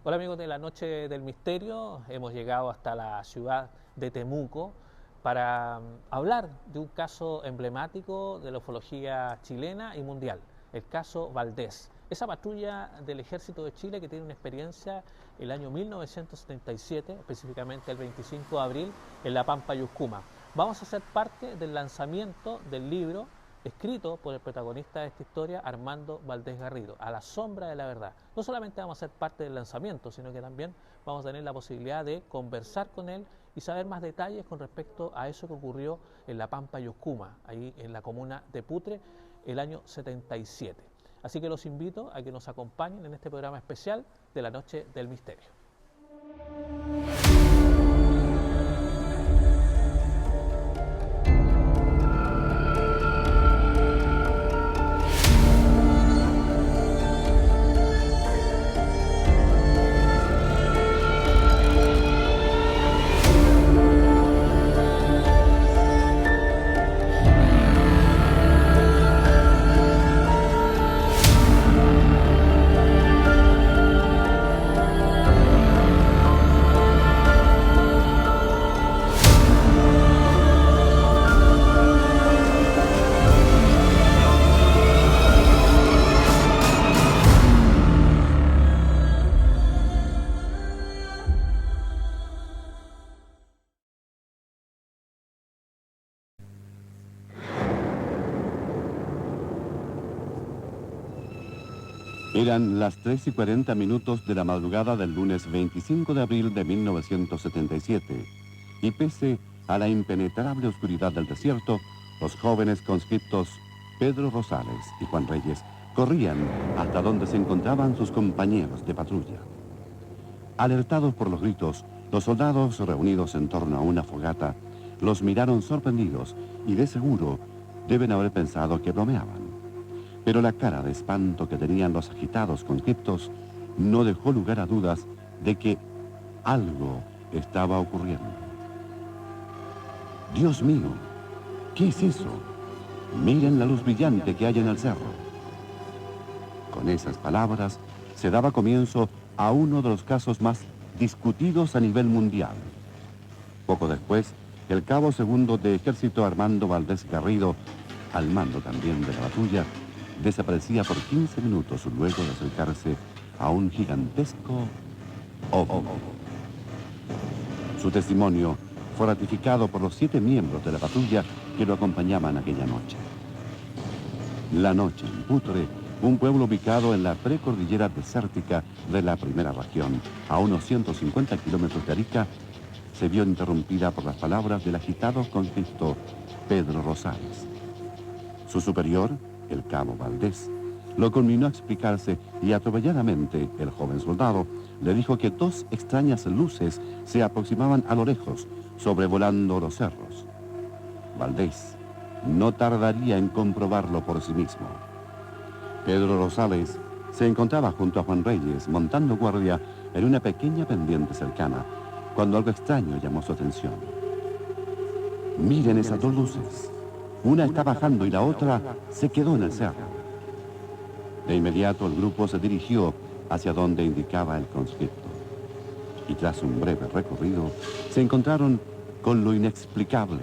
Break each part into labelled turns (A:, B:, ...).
A: Hola amigos de la Noche del Misterio, hemos llegado hasta la ciudad de Temuco para hablar de un caso emblemático de la ufología chilena y mundial, el caso Valdés. Esa patrulla del Ejército de Chile que tiene una experiencia el año 1977, específicamente el 25 de abril, en La Pampa, Yuscuma. Vamos a ser parte del lanzamiento del libro escrito por el protagonista de esta historia, Armando Valdés Garrido, A la sombra de la verdad. No solamente vamos a ser parte del lanzamiento, sino que también vamos a tener la posibilidad de conversar con él y saber más detalles con respecto a eso que ocurrió en La Pampa, Yuscuma, ahí en la comuna de Putre, el año 77. Así que los invito a que nos acompañen en este programa especial de la Noche del Misterio.
B: Eran las 3:40 de la madrugada del lunes 25 de abril de 1977, y pese a la impenetrable oscuridad del desierto, los jóvenes conscriptos Pedro Rosales y Juan Reyes corrían hasta donde se encontraban sus compañeros de patrulla. Alertados por los gritos, los soldados reunidos en torno a una fogata los miraron sorprendidos y de seguro deben haber pensado que bromeaban. Pero la cara de espanto que tenían los agitados conscriptos no dejó lugar a dudas de que algo estaba ocurriendo. ¡Dios mío! ¿Qué es eso? Miren la luz brillante que hay en el cerro. Con esas palabras se daba comienzo a uno de los casos más discutidos a nivel mundial. Poco después, el cabo segundo de ejército Armando Valdés Garrido, al mando también de la patrulla, desaparecía por 15 minutos luego de acercarse a un gigantesco ovni. Su testimonio fue ratificado por los 7 miembros de la patrulla que lo acompañaban aquella noche. La noche en Putre, un pueblo ubicado en la precordillera desértica de la primera región, a unos 150 kilómetros de Arica, se vio interrumpida por las palabras del agitado conscripto Pedro Rosales. Su superior, el cabo Valdés, lo conminó a explicarse y atropelladamente el joven soldado le dijo que 2 extrañas luces se aproximaban a lo lejos, sobrevolando los cerros. Valdés no tardaría en comprobarlo por sí mismo. Pedro Rosales se encontraba junto a Juan Reyes montando guardia en una pequeña pendiente cercana, cuando algo extraño llamó su atención. Miren esas 2 luces. Una está bajando y la otra se quedó en el cerro. De inmediato el grupo se dirigió hacia donde indicaba el conscripto. Y tras un breve recorrido, se encontraron con lo inexplicable.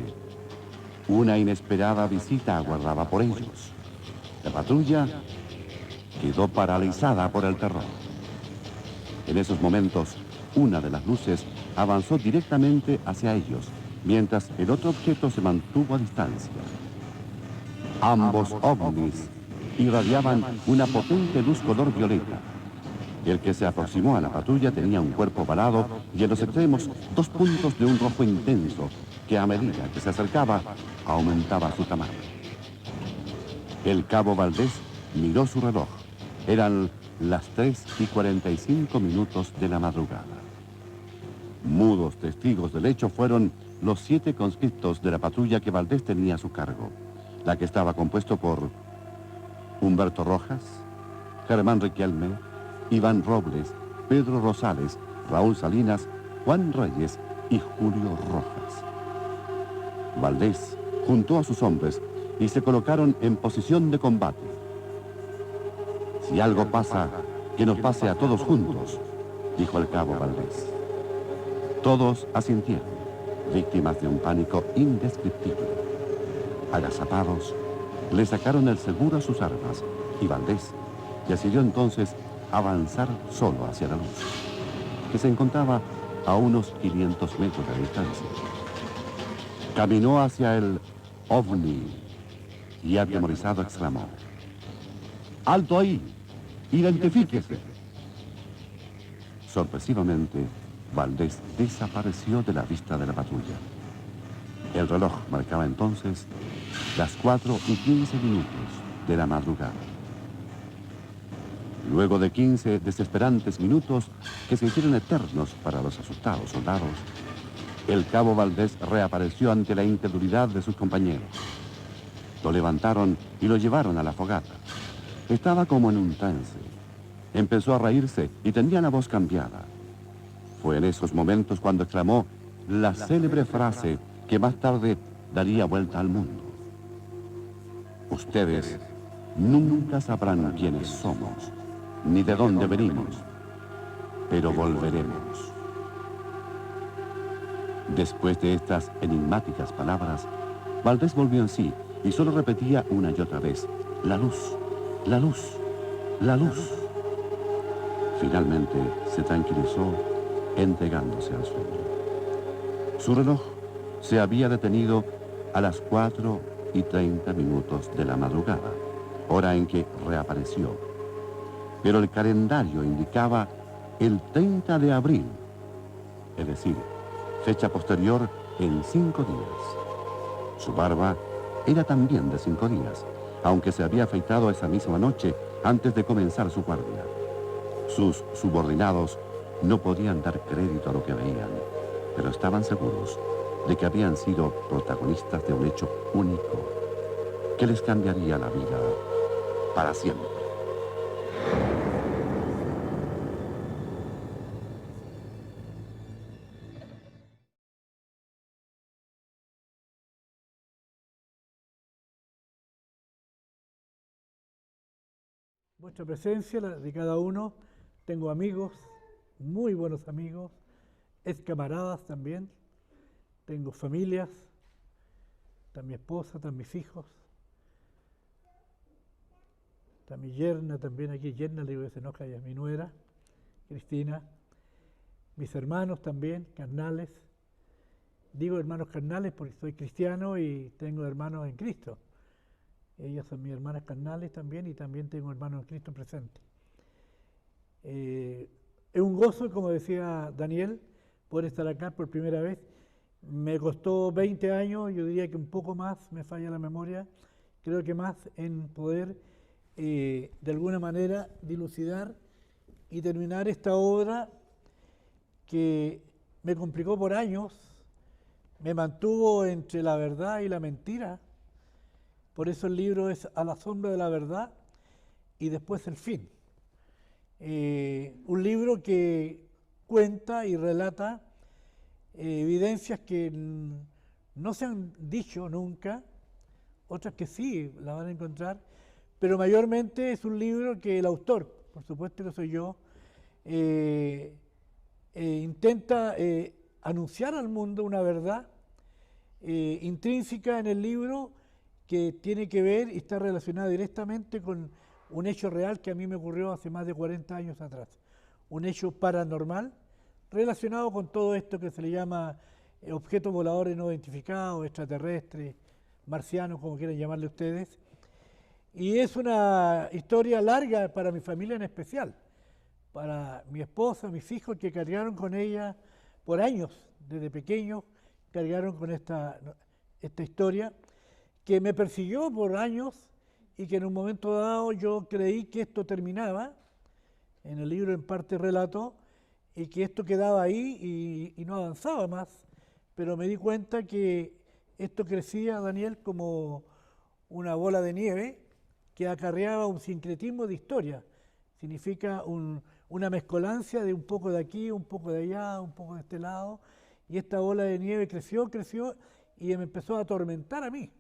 B: Una inesperada visita aguardaba por ellos. La patrulla quedó paralizada por el terror. En esos momentos, una de las luces avanzó directamente hacia ellos, mientras el otro objeto se mantuvo a distancia. Ambos ovnis irradiaban una potente luz color violeta. El que se aproximó a la patrulla tenía un cuerpo ovalado y en los extremos 2 puntos de un rojo intenso que a medida que se acercaba aumentaba su tamaño. El cabo Valdés miró su reloj. Eran las 3:45 de la madrugada. Mudos testigos del hecho fueron los 7 conscriptos de la patrulla que Valdés tenía a su cargo, la que estaba compuesto por Humberto Rojas, Germán Riquelme, Iván Robles, Pedro Rosales, Raúl Salinas, Juan Reyes y Julio Rojas. Valdés juntó a sus hombres y se colocaron en posición de combate. Si algo pasa, que nos pase a todos juntos, dijo el cabo Valdés. Todos asintieron, víctimas de un pánico indescriptible. Agazapados, le sacaron el seguro a sus armas y Valdés decidió entonces avanzar solo hacia la luz, que se encontraba a unos 500 metros de distancia. Caminó hacia el ovni y atemorizado exclamó: ¡Alto ahí! ¡Identifíquese! Sorpresivamente, Valdés desapareció de la vista de la patrulla. El reloj marcaba entonces las 4:15 de la madrugada. Luego de 15 desesperantes minutos que se hicieron eternos para los asustados soldados, el cabo Valdés reapareció ante la incredulidad de sus compañeros. Lo levantaron y lo llevaron a la fogata. Estaba como en un trance. Empezó a reírse y tenía la voz cambiada. Fue en esos momentos cuando exclamó la célebre frase que más tarde daría vuelta al mundo: ustedes nunca sabrán quiénes somos, ni de dónde venimos, pero volveremos. Después de estas enigmáticas palabras, Valdés volvió en sí y solo repetía una y otra vez: la luz, la luz, la luz. Finalmente se tranquilizó, entregándose al sueño. Su reloj se había detenido a las 4:30 de la madrugada, hora en que reapareció. Pero el calendario indicaba el 30 de abril, es decir, fecha posterior en 5 días. Su barba era también de 5 días, aunque se había afeitado esa misma noche antes de comenzar su guardia. Sus subordinados no podían dar crédito a lo que veían, pero estaban seguros de que habían sido protagonistas de un hecho único que les cambiaría la vida para siempre.
C: Vuestra presencia, la de cada uno, tengo amigos, muy buenos amigos, ex camaradas también, tengo familias, está mi esposa, están mis hijos, está mi yerna también aquí, yerna le digo que se enoja, ella es mi nuera, Cristina, mis hermanos también, carnales, digo hermanos carnales porque soy cristiano y tengo hermanos en Cristo. Ellas son mis hermanas carnales también y también tengo hermanos en Cristo presentes. Es un gozo, como decía Daniel, poder estar acá por primera vez. Me costó 20 años, yo diría que un poco más, me falla la memoria, creo que más en poder de alguna manera dilucidar y terminar esta obra que me complicó por años, me mantuvo entre la verdad y la mentira. Por eso el libro es A la sombra de la verdad y después el fin. Un libro que cuenta y relata evidencias que no se han dicho nunca, otras que sí las van a encontrar, pero mayormente es un libro que el autor, por supuesto que soy yo, intenta anunciar al mundo una verdad intrínseca en el libro que tiene que ver y está relacionada directamente con un hecho real que a mí me ocurrió hace más de 40 años atrás. Un hecho paranormal relacionado con todo esto que se le llama objetos voladores no identificados, extraterrestres, marcianos, como quieran llamarle ustedes. Y es una historia larga para mi familia en especial, para mi esposa, mis hijos que cargaron con ella por años, desde pequeños, cargaron con esta historia que me persiguió por años y que en un momento dado yo creí que esto terminaba, en el libro en parte relato, y que esto quedaba ahí y no avanzaba más, pero me di cuenta que esto crecía, Daniel, como una bola de nieve que acarreaba un sincretismo de historia. Significa una mezcolancia de un poco de aquí, un poco de allá, un poco de este lado, y esta bola de nieve creció, creció y me empezó a atormentar a mí,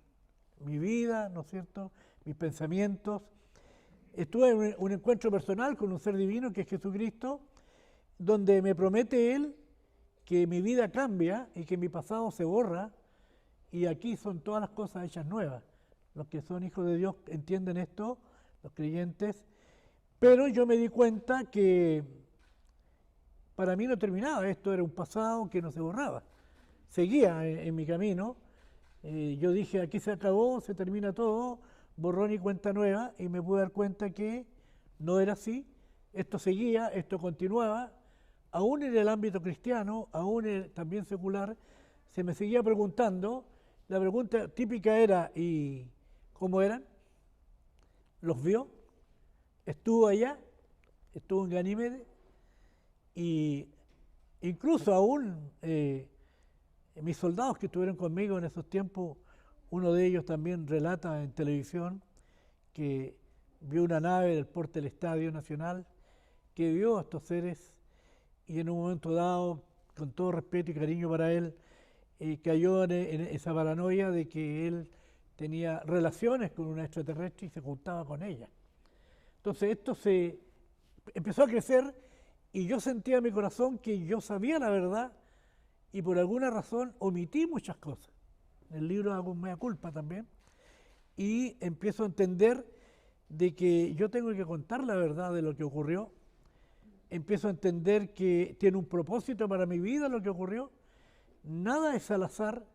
C: mi vida, ¿no es cierto?, mis pensamientos. Estuve en un encuentro personal con un ser divino que es Jesucristo, donde me promete él que mi vida cambia y que mi pasado se borra, y aquí son todas las cosas hechas nuevas. Los que son hijos de Dios entienden esto, los creyentes, pero yo me di cuenta que para mí no terminaba, esto era un pasado que no se borraba, seguía en mi camino. Yo dije, aquí se acabó, se termina todo, borrón y cuenta nueva, y me pude dar cuenta que no era así, esto seguía, esto continuaba, aún en el ámbito cristiano, aún también secular, se me seguía preguntando. La pregunta típica era, ¿y cómo eran? ¿Los vio? ¿Estuvo allá? ¿Estuvo en Ganímedes? Y incluso aún mis soldados que estuvieron conmigo en esos tiempos, uno de ellos también relata en televisión que vio una nave del porte del Estadio Nacional, que vio a estos seres y en un momento dado, con todo respeto y cariño para él, cayó en esa paranoia de que él tenía relaciones con una extraterrestre y se juntaba con ella. Entonces esto se empezó a crecer y yo sentía en mi corazón que yo sabía la verdad y por alguna razón omití muchas cosas. En el libro hago mea culpa también y empiezo a entender de que yo tengo que contar la verdad de lo que ocurrió. Empiezo a entender que tiene un propósito para mi vida lo que ocurrió. Nada es al azar,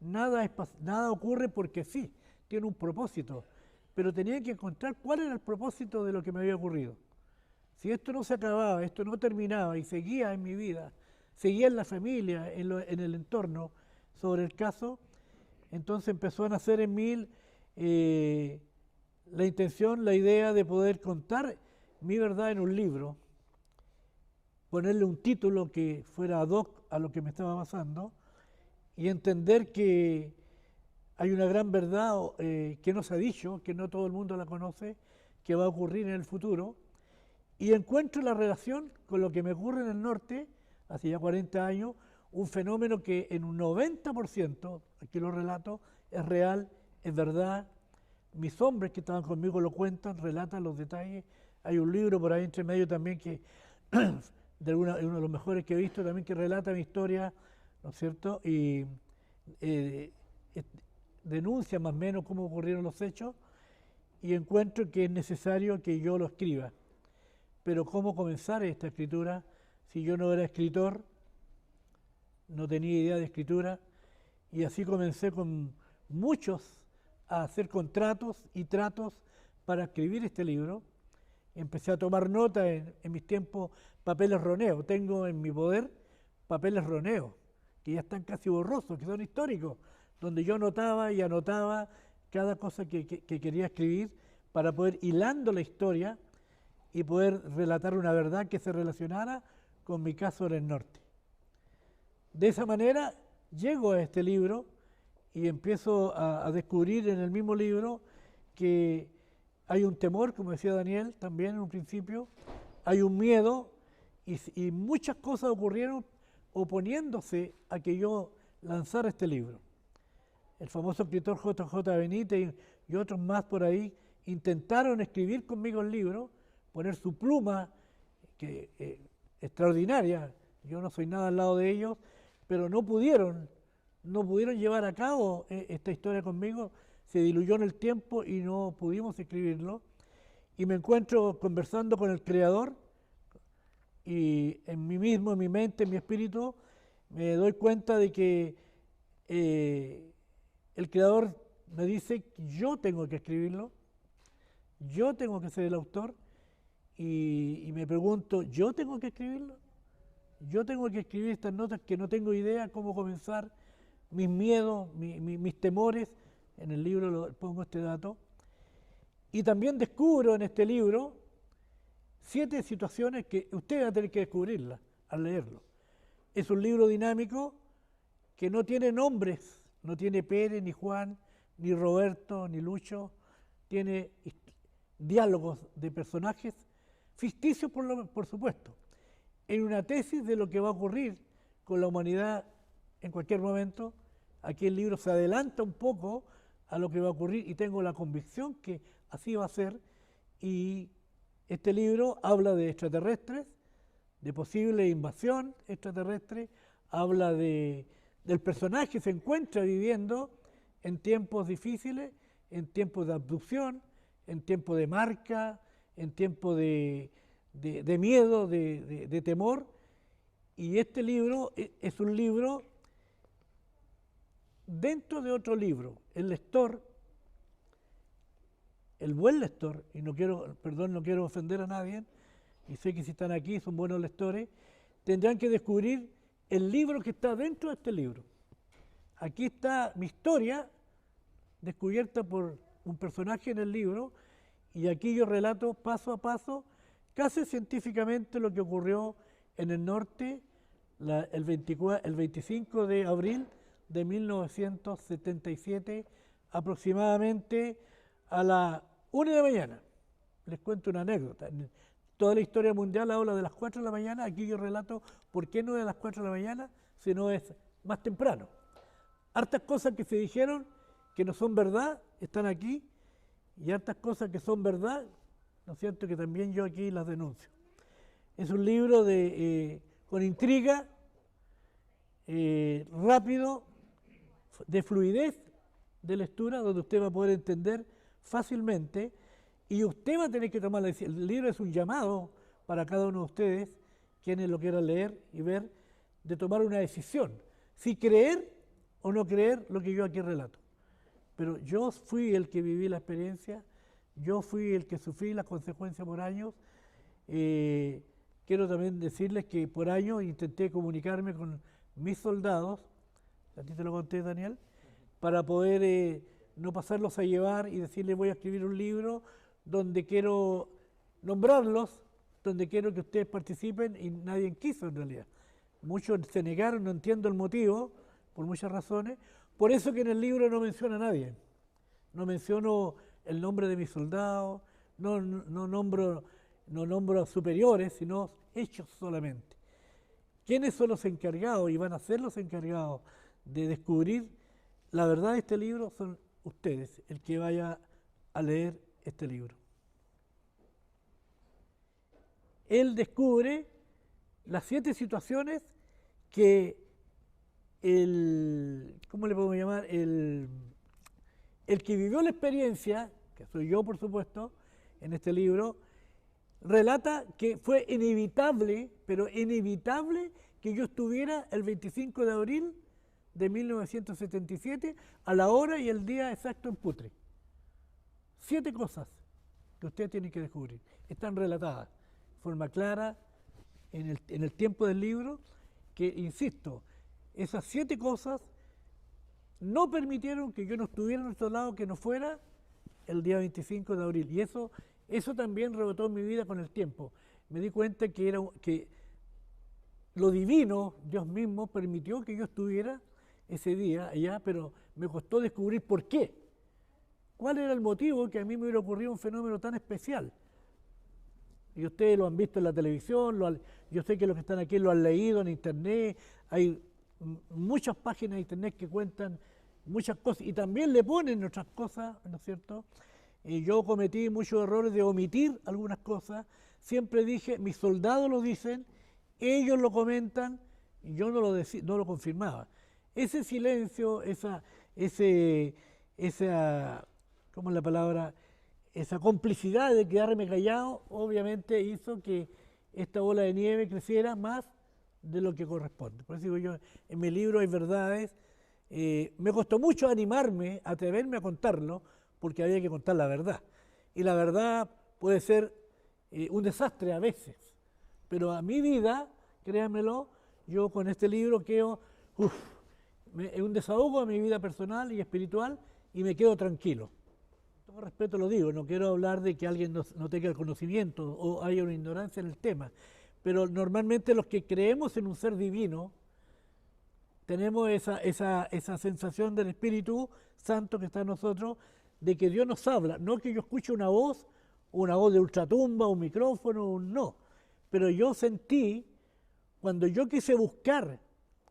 C: nada ocurre porque sí, tiene un propósito. Pero tenía que encontrar cuál era el propósito de lo que me había ocurrido. Si esto no se acababa, esto no terminaba y seguía en mi vida, seguía en la familia, en el entorno sobre el caso, entonces empezó a nacer en mí la intención, la idea de poder contar mi verdad en un libro, ponerle un título que fuera ad hoc a lo que me estaba pasando y entender que hay una gran verdad que no se ha dicho, que no todo el mundo la conoce, que va a ocurrir en el futuro, y encuentro la relación con lo que me ocurre en el norte, hace ya 40 años, un fenómeno que en un 90%, aquí lo relato, es real, es verdad. Mis hombres que estaban conmigo lo cuentan, relatan los detalles. Hay un libro por ahí entre medio también que de uno de los mejores que he visto también que relata mi historia, ¿no es cierto? Y denuncia más o menos cómo ocurrieron los hechos y encuentro que es necesario que yo lo escriba. Pero ¿cómo comenzar esta escritura si yo no era escritor, no tenía idea de escritura? Y así comencé con muchos a hacer contratos y tratos para escribir este libro. Empecé a tomar nota en mis tiempos, papeles roneos. Tengo en mi poder papeles roneos, que ya están casi borrosos, que son históricos, donde yo notaba y anotaba cada cosa que quería escribir para poder hilando la historia y poder relatar una verdad que se relacionara con mi caso en el norte. De esa manera llego a este libro y empiezo a descubrir en el mismo libro que hay un temor, como decía Daniel también en un principio, hay un miedo y muchas cosas ocurrieron oponiéndose a que yo lanzara este libro. El famoso escritor J.J. Benítez y otros más por ahí intentaron escribir conmigo el libro, poner su pluma extraordinaria. Yo no soy nada al lado de ellos, pero no pudieron llevar a cabo esta historia conmigo, se diluyó en el tiempo y no pudimos escribirlo. Y me encuentro conversando con el Creador y en mí mismo, en mi mente, en mi espíritu, me doy cuenta de que el Creador me dice que yo tengo que escribirlo, yo tengo que ser el autor y me pregunto, ¿yo tengo que escribirlo? Yo tengo que escribir estas notas que no tengo idea cómo comenzar, mis miedos, mis temores. En el libro pongo este dato. Y también descubro en este libro 7 situaciones que usted va a tener que descubrirlas al leerlo. Es un libro dinámico que no tiene nombres, no tiene Pérez, ni Juan, ni Roberto, ni Lucho. Tiene diálogos de personajes ficticios, por supuesto, en una tesis de lo que va a ocurrir con la humanidad en cualquier momento. Aquí el libro se adelanta un poco a lo que va a ocurrir y tengo la convicción que así va a ser. Y este libro habla de extraterrestres, de posible invasión extraterrestre, habla del personaje que se encuentra viviendo en tiempos difíciles, en tiempos de abducción, en tiempos de marca, en tiempos de miedo, de temor. Y este libro es un libro dentro de otro libro. El lector, el buen lector, y no quiero ofender a nadie, y sé que si están aquí son buenos lectores, tendrán que descubrir el libro que está dentro de este libro. Aquí está mi historia descubierta por un personaje en el libro, y aquí yo relato paso a paso, casi científicamente, lo que ocurrió en el norte el 25 de abril de 1977, aproximadamente a la 1 de la mañana. Les cuento una anécdota. Toda la historia mundial habla de las 4 de la mañana, aquí yo relato por qué no es a las 4 de la mañana, sino es más temprano. Hartas cosas que se dijeron que no son verdad están aquí, y hartas cosas que son verdad, ¿no es cierto?, que también yo aquí las denuncio. Es un libro con intriga, rápido, de fluidez de lectura, donde usted va a poder entender fácilmente, y usted va a tener que tomar la decisión. El libro es un llamado para cada uno de ustedes, quienes lo quieran leer y ver, de tomar una decisión, si creer o no creer lo que yo aquí relato. Pero yo fui el que viví la experiencia, yo fui el que sufrí las consecuencias por años. Quiero también decirles que por años intenté comunicarme con mis soldados, a ti te lo conté, Daniel, para poder no pasarlos a llevar y decirles voy a escribir un libro donde quiero nombrarlos, donde quiero que ustedes participen, y nadie quiso en realidad. Muchos se negaron, no entiendo el motivo, por muchas razones. Por eso que en el libro no menciono a nadie. No menciono el nombre de mis soldados, no nombro a superiores, sino hechos solamente. ¿Quiénes son los encargados y van a ser los encargados de descubrir la verdad de este libro? Son ustedes, el que vaya a leer este libro. Él descubre las 7 situaciones que ¿cómo le podemos llamar? El que vivió la experiencia, que soy yo por supuesto, en este libro, relata que fue inevitable, pero inevitable, que yo estuviera el 25 de abril de 1977 a la hora y el día exacto en Putre. 7 cosas que usted tiene que descubrir. Están relatadas de forma clara en el tiempo del libro, que, insisto, esas 7 cosas no permitieron que yo no estuviera a nuestro lado, que no fuera el día 25 de abril. Y eso también rebotó en mi vida con el tiempo. Me di cuenta que lo divino, Dios mismo, permitió que yo estuviera ese día allá, pero me costó descubrir por qué. ¿Cuál era el motivo que a mí me hubiera ocurrido un fenómeno tan especial? Y ustedes lo han visto en la televisión, yo sé que los que están aquí lo han leído en internet, hay muchas páginas de internet que cuentan muchas cosas y también le ponen otras cosas, ¿no es cierto? Y yo cometí muchos errores de omitir algunas cosas. Siempre dije, mis soldados lo dicen, ellos lo comentan, y yo no lo confirmaba. Ese silencio, esa ¿cómo es la palabra? Esa complicidad de quedarme callado, obviamente hizo que esta bola de nieve creciera más de lo que corresponde. Por eso digo yo, en mi libro hay verdades. Me costó mucho animarme, atreverme a contarlo, porque había que contar la verdad. Y la verdad puede ser un desastre a veces. Pero a mi vida, créanmelo, yo con este libro quedo, es un desahogo a mi vida personal y espiritual, y me quedo tranquilo. Con todo respeto lo digo, no quiero hablar de que alguien no tenga el conocimiento o haya una ignorancia en el tema, pero normalmente los que creemos en un ser divino, tenemos esa sensación del Espíritu Santo que está en nosotros, de que Dios nos habla, no que yo escuche una voz de ultratumba, un micrófono, no. Pero yo sentí, cuando yo quise buscar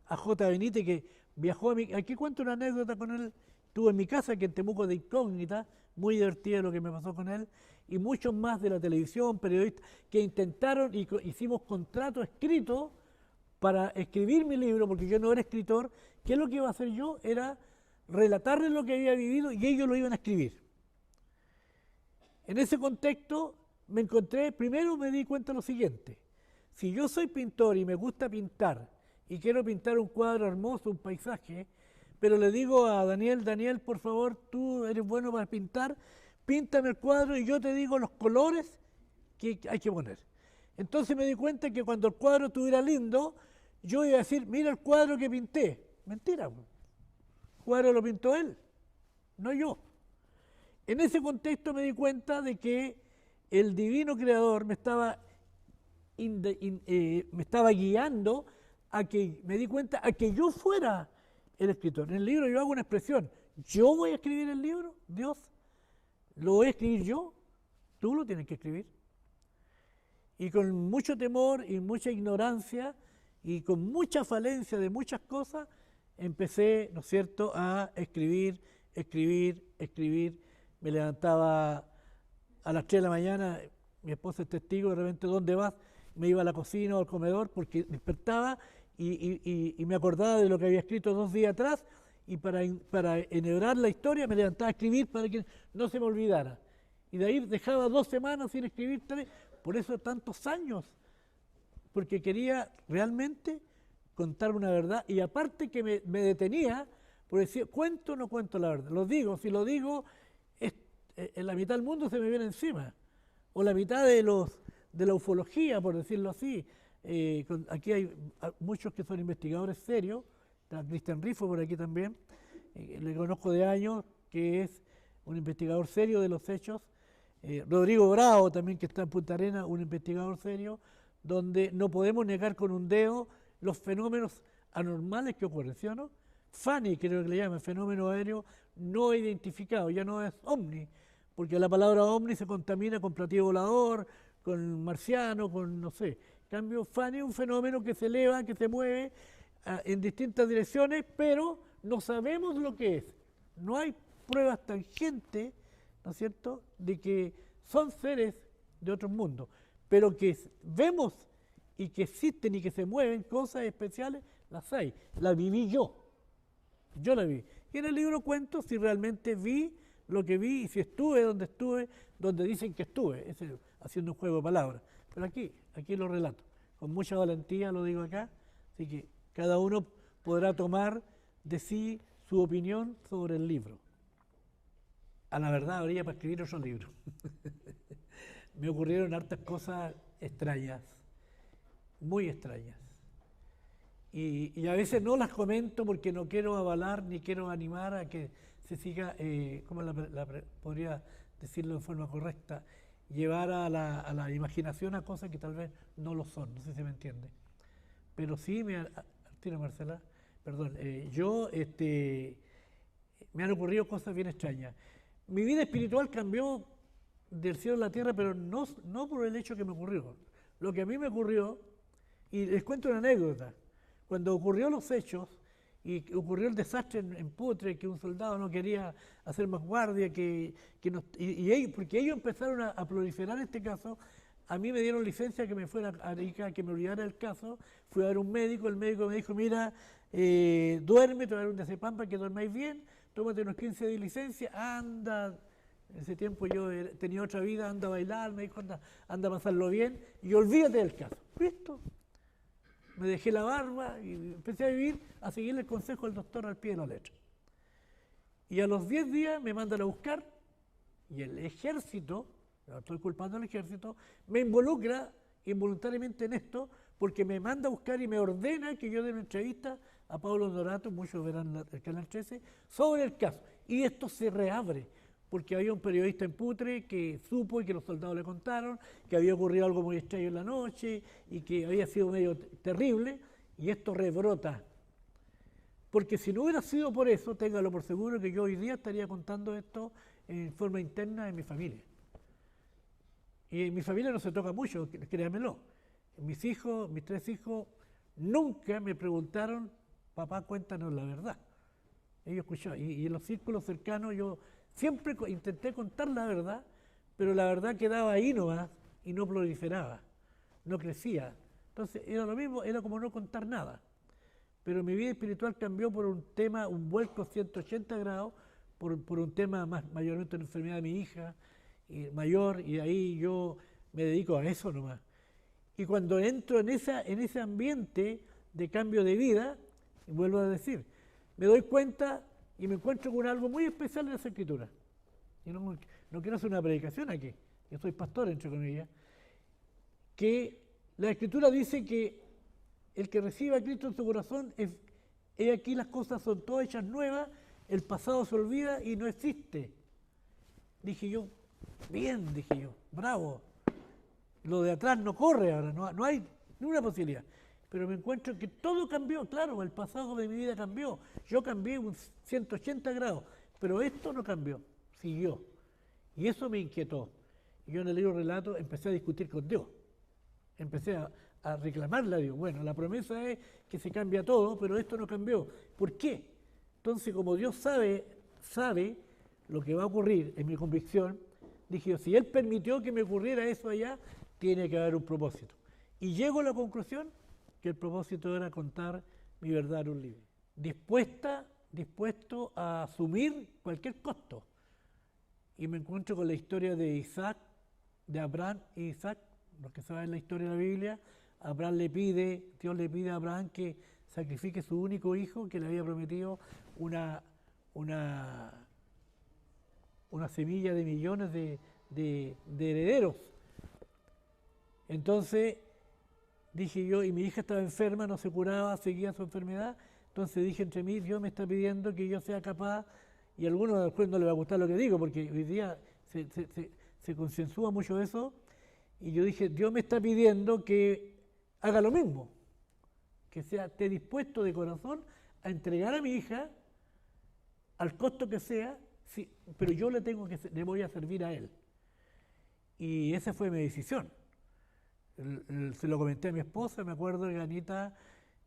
C: a J. Benítez, que viajó aquí cuento una anécdota con él, estuvo en mi casa, que en Temuco de incógnita, muy divertida lo que me pasó con él, y muchos más de la televisión, periodistas, que intentaron y hicimos contratos escritos para escribir mi libro, porque yo no era escritor. ¿Qué es lo que iba a hacer yo? Era relatarles lo que había vivido y ellos lo iban a escribir. En ese contexto me encontré, primero me di cuenta de lo siguiente: si yo soy pintor y me gusta pintar y quiero pintar un cuadro hermoso, un paisaje, pero le digo a Daniel, Daniel, por favor, tú eres bueno para pintar, píntame el cuadro y yo te digo los colores que hay que poner. Entonces me di cuenta que cuando el cuadro estuviera lindo, yo iba a decir, mira el cuadro que pinté. Mentira, el cuadro lo pintó él, no yo. En ese contexto me di cuenta de que el divino creador me estaba guiando a que, me di cuenta, a que yo fuera el escritor. En el libro yo hago una expresión: yo voy a escribir el libro, Dios, lo voy a escribir yo, tú lo tienes que escribir. Y con mucho temor y mucha ignorancia y con mucha falencia de muchas cosas, empecé, ¿no es cierto?, a escribir. Me levantaba a las 3 de la mañana, mi esposa es testigo, de repente, ¿dónde vas? Me iba a la cocina o al comedor porque despertaba y me acordaba de lo que había escrito 2 días atrás, y para enhebrar la historia me levantaba a escribir para que no se me olvidara. Y de ahí dejaba 2 semanas sin escribir, 3, por eso tantos años, porque quería realmente contar una verdad, y aparte que me detenía, porque decía, ¿cuento o no cuento la verdad? Lo digo, si lo digo, en la mitad del mundo se me viene encima, o la mitad de la ufología, por decirlo así. Aquí hay muchos que son investigadores serios, está Cristian Rifo por aquí también, le conozco de años, que es un investigador serio de los hechos. Rodrigo Bravo también, que está en Punta Arenas, un investigador serio, donde no podemos negar con un dedo los fenómenos anormales que ocurren, ¿sí o no? FANI, creo que le llaman, fenómeno aéreo no identificado, ya no es OVNI, porque la palabra OVNI se contamina con platillo volador, con marciano, con no sé. En cambio, FANI es un fenómeno que se eleva, que se mueve en distintas direcciones, pero no sabemos lo que es. No hay pruebas tangentes, ¿no es cierto?, de que son seres de otros mundos, pero que vemos y que existen y que se mueven cosas especiales, las hay. La viví yo la viví. Y en el libro cuento si realmente vi lo que vi y si estuve, donde dicen que estuve, haciendo un juego de palabras. Pero aquí lo relato, con mucha valentía lo digo acá, así que cada uno podrá tomar de sí su opinión sobre el libro. A la verdad habría para escribir otro libro. Me ocurrieron hartas cosas extrañas, muy extrañas. Y a veces no las comento porque no quiero avalar ni quiero animar a que se siga, ¿cómo podría decirlo de forma correcta? Llevar a la imaginación a cosas que tal vez no lo son, no sé si me entiende. Pero sí, tira Marcela, perdón, me han ocurrido cosas bien extrañas. Mi vida espiritual cambió del cielo a la tierra, pero no por el hecho que me ocurrió. Lo que a mí me ocurrió, y les cuento una anécdota. Cuando ocurrió los hechos y ocurrió el desastre en Putre, que un soldado no quería hacer más guardia, porque ellos empezaron a proliferar este caso, a mí me dieron licencia que me fuera a Arica, que me olvidara del caso. Fui a ver un médico, el médico me dijo, mira, duerme, te voy a dar un diazepam para que duermáis bien, tómate unos 15 días de licencia, anda. En ese tiempo yo tenía otra vida, anda a bailar, me dijo, anda a pasarlo bien y olvídate del caso. ¿Listo? Me dejé la barba y empecé a vivir, a seguir el consejo del doctor al pie de la letra. Y a los 10 días me mandan a buscar y el ejército, no estoy culpando al ejército, me involucra involuntariamente en esto porque me manda a buscar y me ordena que yo dé una entrevista a Pablo Dorato, muchos verán el Canal 13, sobre el caso. Y esto se reabre, porque había un periodista en Putre que supo y que los soldados le contaron que había ocurrido algo muy extraño en la noche y que había sido medio terrible, y esto rebrota. Porque si no hubiera sido por eso, téngalo por seguro que yo hoy día estaría contando esto en forma interna en mi familia. Y en mi familia no se toca mucho, créanmelo. Mis 3 hijos, nunca me preguntaron, papá, cuéntanos la verdad. Ellos escuchaban, y en los círculos cercanos yo siempre intenté contar la verdad, pero la verdad quedaba ahí nomás y no proliferaba, no crecía. Entonces era lo mismo, era como no contar nada. Pero mi vida espiritual cambió por un tema, un vuelco 180 grados, por un tema mayormente una enfermedad de mi hija mayor, y ahí yo me dedico a eso nomás. Y cuando entro en ese ambiente de cambio de vida, y vuelvo a decir, me doy cuenta y me encuentro con algo muy especial en esa escritura. Y no quiero hacer una predicación aquí, yo soy pastor, entre comillas, que la escritura dice que el que reciba a Cristo en su corazón, he aquí las cosas son todas hechas nuevas, el pasado se olvida y no existe. Dije yo, bien, dije yo, bravo. Lo de atrás no corre ahora, no hay ninguna posibilidad. Pero me encuentro que todo cambió, claro, el pasado de mi vida cambió. Yo cambié un 180 grados, pero esto no cambió, siguió. Y eso me inquietó. Y yo en el libro Relato empecé a discutir con Dios. Empecé a reclamarle a Dios. Bueno, la promesa es que se cambia todo, pero esto no cambió. ¿Por qué? Entonces, como Dios sabe lo que va a ocurrir, en mi convicción, dije, si Él permitió que me ocurriera eso allá, tiene que haber un propósito. Y llego a la conclusión que el propósito era contar mi verdad en un libro. Dispuesto a asumir cualquier costo. Y me encuentro con la historia de Isaac, de Abraham e Isaac, los que saben la historia de la Biblia. Dios le pide a Abraham que sacrifique su único hijo, que le había prometido una semilla de millones de herederos. Entonces dije yo, y mi hija estaba enferma, no se curaba, seguía su enfermedad. Entonces dije entre mí, Dios me está pidiendo que yo sea capaz, y a algunos después no les va a gustar lo que digo, porque hoy día se consensúa mucho eso. Y yo dije, Dios me está pidiendo que haga lo mismo, que esté dispuesto de corazón a entregar a mi hija al costo que sea, sí, pero yo le voy a servir a él. Y esa fue mi decisión. Se lo comenté a mi esposa, me acuerdo que Anita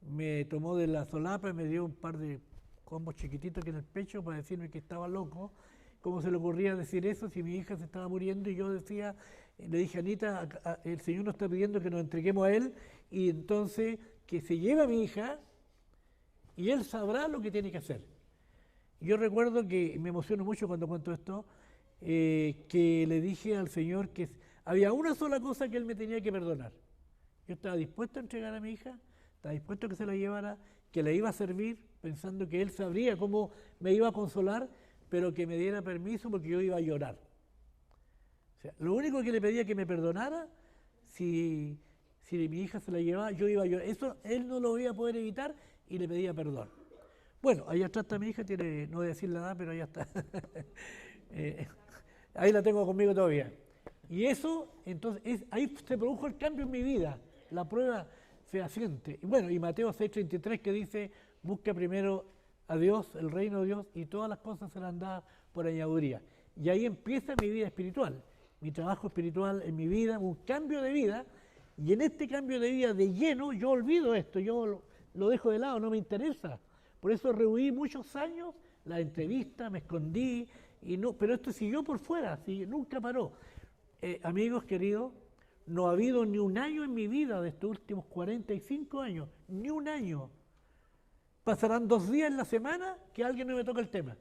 C: me tomó de la solapa y me dio un par de combos chiquititos aquí en el pecho para decirme que estaba loco. ¿Cómo se le ocurría decir eso si mi hija se estaba muriendo? Y yo decía, le dije a Anita, el Señor nos está pidiendo que nos entreguemos a Él, y entonces que se lleve a mi hija y Él sabrá lo que tiene que hacer. Yo recuerdo que me emociono mucho cuando cuento esto, que le dije al Señor que había una sola cosa que Él me tenía que perdonar. Yo estaba dispuesto a entregar a mi hija, estaba dispuesto a que se la llevara, que la iba a servir, pensando que Él sabría cómo me iba a consolar, pero que me diera permiso porque yo iba a llorar. O sea, lo único que le pedía que me perdonara, si mi hija se la llevaba, yo iba a llorar. Eso Él no lo iba a poder evitar y le pedía perdón. Bueno, ahí atrás está mi hija, no voy a decir la edad, pero allá está. Ahí la tengo conmigo todavía. Y eso, entonces, ahí se produjo el cambio en mi vida, la prueba fehaciente. Y bueno, y Mateo 6:33 que dice, busca primero a Dios, el reino de Dios, y todas las cosas serán dadas por añadiduría. Y ahí empieza mi vida espiritual, mi trabajo espiritual en mi vida, un cambio de vida, y en este cambio de vida de lleno, yo olvido esto, yo lo dejo de lado, no me interesa. Por eso rehuí muchos años la entrevista, me escondí, pero esto siguió por fuera, nunca paró. Amigos queridos, no ha habido ni un año en mi vida de estos últimos 45 años, ni un año. Pasarán 2 días en la semana que alguien no me toca el tema.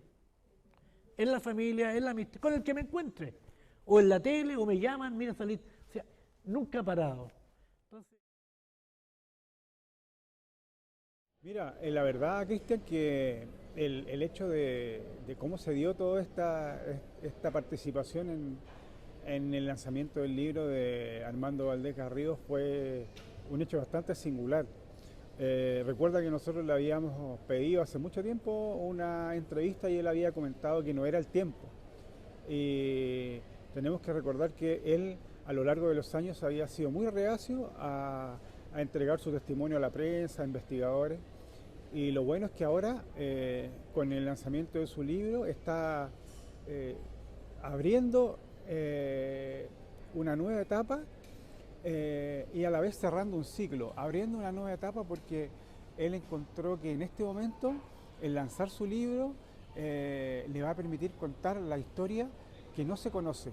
C: En la familia, en la amistad, con el que me encuentre. O en la tele, o me llaman, mira, salir. O sea, nunca ha parado. Entonces...
D: Mira, la verdad, Cristian, que el hecho de cómo se dio toda esta participación en el lanzamiento del libro de Armando Valdés Garrido fue un hecho bastante singular. Recuerda que nosotros le habíamos pedido hace mucho tiempo una entrevista y él había comentado que no era el tiempo. Y tenemos que recordar que él a lo largo de los años había sido muy reacio a entregar su testimonio a la prensa, a investigadores. Y lo bueno es que ahora, con el lanzamiento de su libro, está abriendo una nueva etapa y a la vez cerrando un ciclo, abriendo una nueva etapa porque él encontró que en este momento el lanzar su libro le va a permitir contar la historia que no se conoce.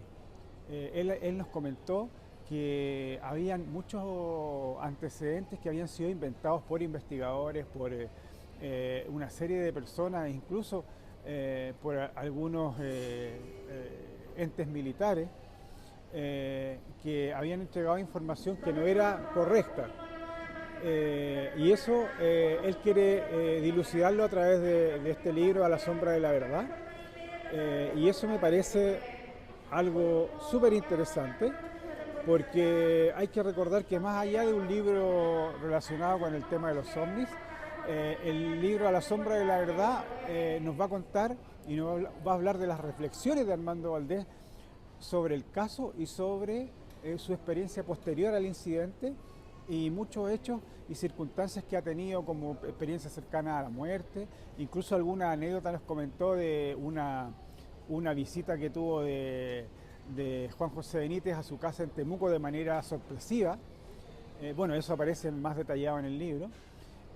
D: él nos comentó que habían muchos antecedentes que habían sido inventados por investigadores, por una serie de personas, incluso por algunos entes militares, que habían entregado información que no era correcta. Y eso él quiere dilucidarlo a través de este libro, A la sombra de la verdad. Y eso me parece algo súper interesante, porque hay que recordar que más allá de un libro relacionado con el tema de los ovnis, el libro A la sombra de la verdad nos va a contar y nos va a hablar de las reflexiones de Armando Valdés sobre el caso y sobre su experiencia posterior al incidente y muchos hechos y circunstancias que ha tenido, como experiencia cercana a la muerte. Incluso alguna anécdota nos comentó de una visita que tuvo de Juan José Benítez a su casa en Temuco de manera sorpresiva. Bueno, eso aparece más detallado en el libro.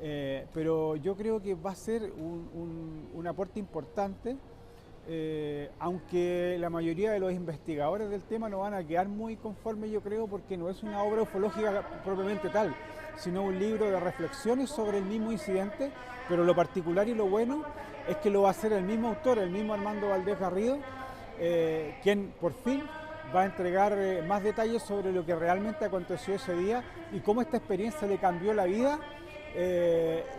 D: Pero yo creo que va a ser un aporte importante, aunque la mayoría de los investigadores del tema no van a quedar muy conformes, yo creo, porque no es una obra ufológica propiamente tal, sino un libro de reflexiones sobre el mismo incidente, pero lo particular y lo bueno es que lo va a hacer el mismo autor, el mismo Armando Valdés Garrido, quien por fin va a entregar más detalles sobre lo que realmente aconteció ese día y cómo esta experiencia le cambió la vida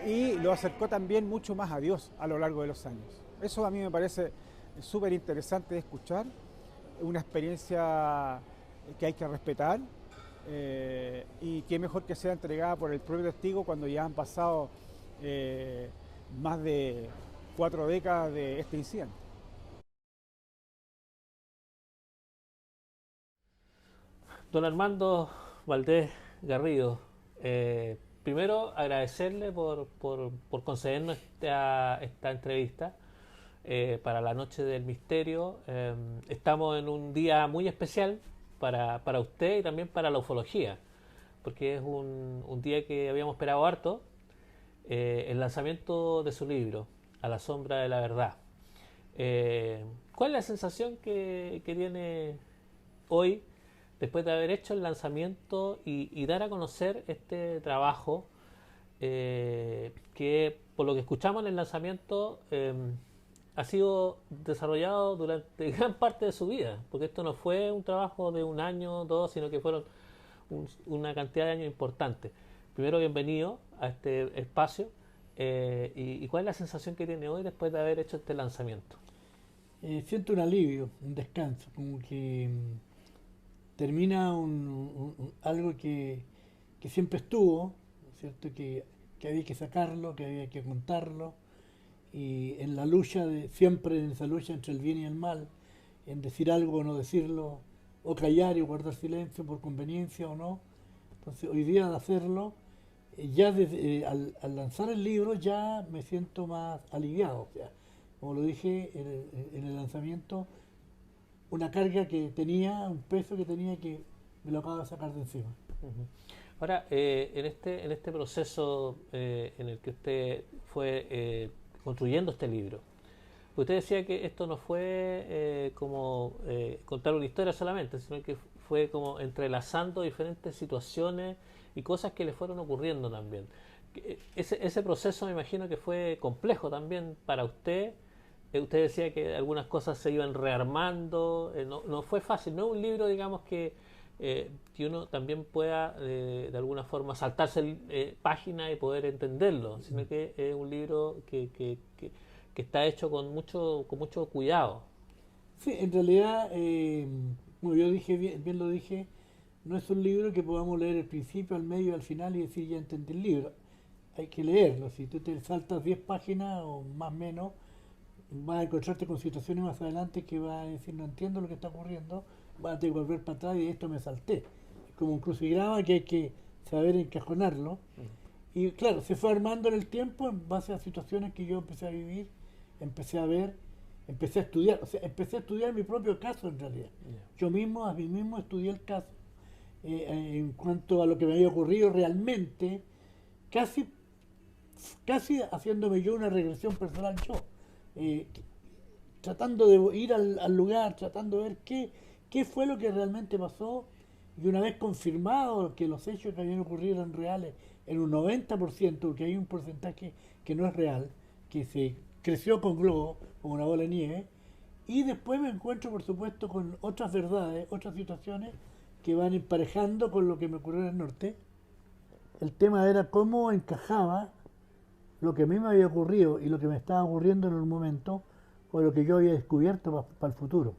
D: y lo acercó también mucho más a Dios a lo largo de los años. Eso a mí me parece súper interesante de escuchar, una experiencia que hay que respetar y qué mejor que sea entregada por el propio testigo cuando ya han pasado más de 4 décadas de este incidente.
A: Don Armando Valdés Garrido, primero agradecerle por concedernos esta entrevista para la Noche del Misterio. Estamos en un día muy especial para usted y también para la ufología, porque es un día que habíamos esperado harto, el lanzamiento de su libro, A la sombra de la verdad. ¿Cuál es la sensación que tiene hoy, después de haber hecho el lanzamiento y dar a conocer este trabajo que, por lo que escuchamos en el lanzamiento, ha sido desarrollado durante gran parte de su vida? Porque esto no fue un trabajo de un año, dos, sino que fueron una cantidad de años importante. Primero, bienvenido a este espacio. ¿Y cuál es la sensación que tiene hoy después de haber hecho este lanzamiento?
C: Siento un alivio, un descanso, como que termina algo que siempre estuvo, ¿cierto? Que había que sacarlo, que había que contarlo, y en la lucha, siempre en esa lucha entre el bien y el mal, en decir algo o no decirlo, o callar y guardar silencio por conveniencia o no. Entonces hoy día de hacerlo, ya al lanzar el libro ya me siento más aliviado. O sea, como lo dije en el lanzamiento, una carga que tenía, un peso que tenía, que me lo acabo de sacar de encima.
A: Uh-huh. Ahora, en este proceso en el que usted fue construyendo este libro, usted decía que esto no fue como contar una historia solamente, sino que fue como entrelazando diferentes situaciones y cosas que le fueron ocurriendo también. Ese proceso me imagino que fue complejo también para usted. Usted decía que algunas cosas se iban rearmando, no fue fácil, no es un libro, digamos, que uno también pueda de alguna forma saltarse páginas y poder entenderlo, sino que es un libro que está hecho con mucho cuidado.
C: Sí, en realidad, como yo dije, bien lo dije, no es un libro que podamos leer el principio, al medio, al final y decir ya entendí el libro. Hay que leerlo. Si tú te saltas 10 páginas o más o menos, vas a encontrarte con situaciones más adelante que vas a decir no entiendo lo que está ocurriendo, vas a tener que volver para atrás y esto me salté. Es como un crucigrama que hay que saber encajonarlo. Y claro, se fue armando en el tiempo en base a situaciones que yo empecé a vivir, empecé a ver, empecé a estudiar, o sea, empecé a estudiar mi propio caso en realidad. Yo mismo, a mí mismo estudié el caso en cuanto a lo que me había ocurrido realmente, casi haciéndome yo una regresión personal yo. Tratando de ir al lugar, tratando de ver qué fue lo que realmente pasó, y una vez confirmado que los hechos que habían ocurrido eran reales en un 90%, porque hay un porcentaje que no es real, que se creció con globo, como una bola de nieve, y después me encuentro, por supuesto, con otras verdades, otras situaciones que van emparejando con lo que me ocurrió en el norte. El tema era cómo encajaba lo que a mí me había ocurrido y lo que me estaba ocurriendo en el momento con lo que yo había descubierto para el futuro.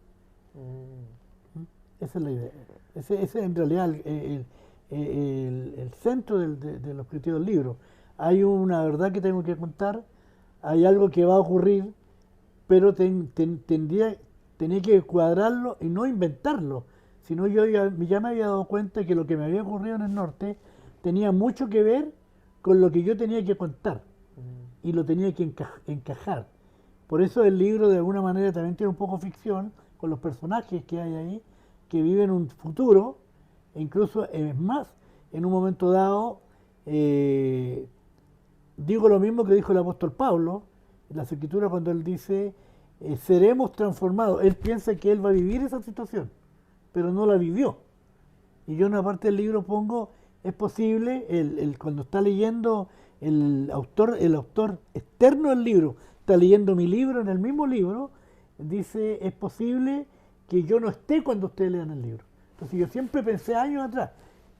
C: Esa es la idea. Ese es en realidad el centro del objetivo del libro. Hay una verdad que tengo que contar, hay algo que va a ocurrir, pero tenía que cuadrarlo y no inventarlo, sino yo ya me había dado cuenta que lo que me había ocurrido en el norte tenía mucho que ver con lo que yo tenía que contar y lo tenía que encajar. Por eso el libro de alguna manera también tiene un poco ficción con los personajes que hay ahí, que viven un futuro, e incluso es más, en un momento dado, digo lo mismo que dijo el apóstol Pablo en las Escrituras cuando él dice, seremos transformados. Él piensa que él va a vivir esa situación, pero no la vivió. Y yo en una parte del libro pongo, es posible, cuando está leyendo el autor externo del libro, está leyendo mi libro en el mismo libro, dice, es posible que yo no esté cuando ustedes lean el libro. Entonces yo siempre pensé años atrás,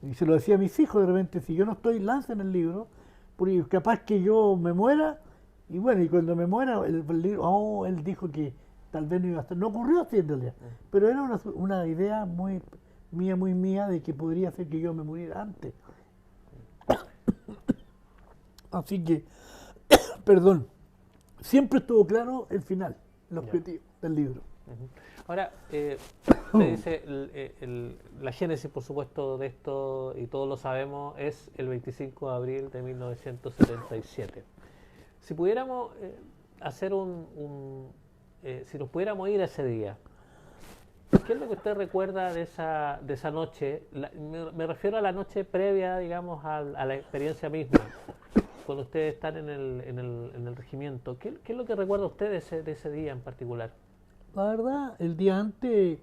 C: y se lo decía a mis hijos de repente, si yo no estoy, lancen el libro, porque capaz que yo me muera, y bueno, y cuando me muera, el libro, él dijo que tal vez no iba a estar. No ocurrió así en realidad, pero era una idea muy mía, de que podría ser que yo me muriera antes. Así que, perdón, siempre estuvo claro el final, el objetivo del libro.
A: Ahora, usted dice, la génesis, por supuesto, de esto, y todos lo sabemos, es el 25 de abril de 1977. Si pudiéramos hacer si nos pudiéramos ir ese día, ¿qué es lo que usted recuerda de esa noche? Me refiero a la noche previa, digamos, a la experiencia misma, cuando ustedes están en el regimiento. ¿Qué es lo que recuerda usted de ese día en particular?
C: La verdad, el día antes,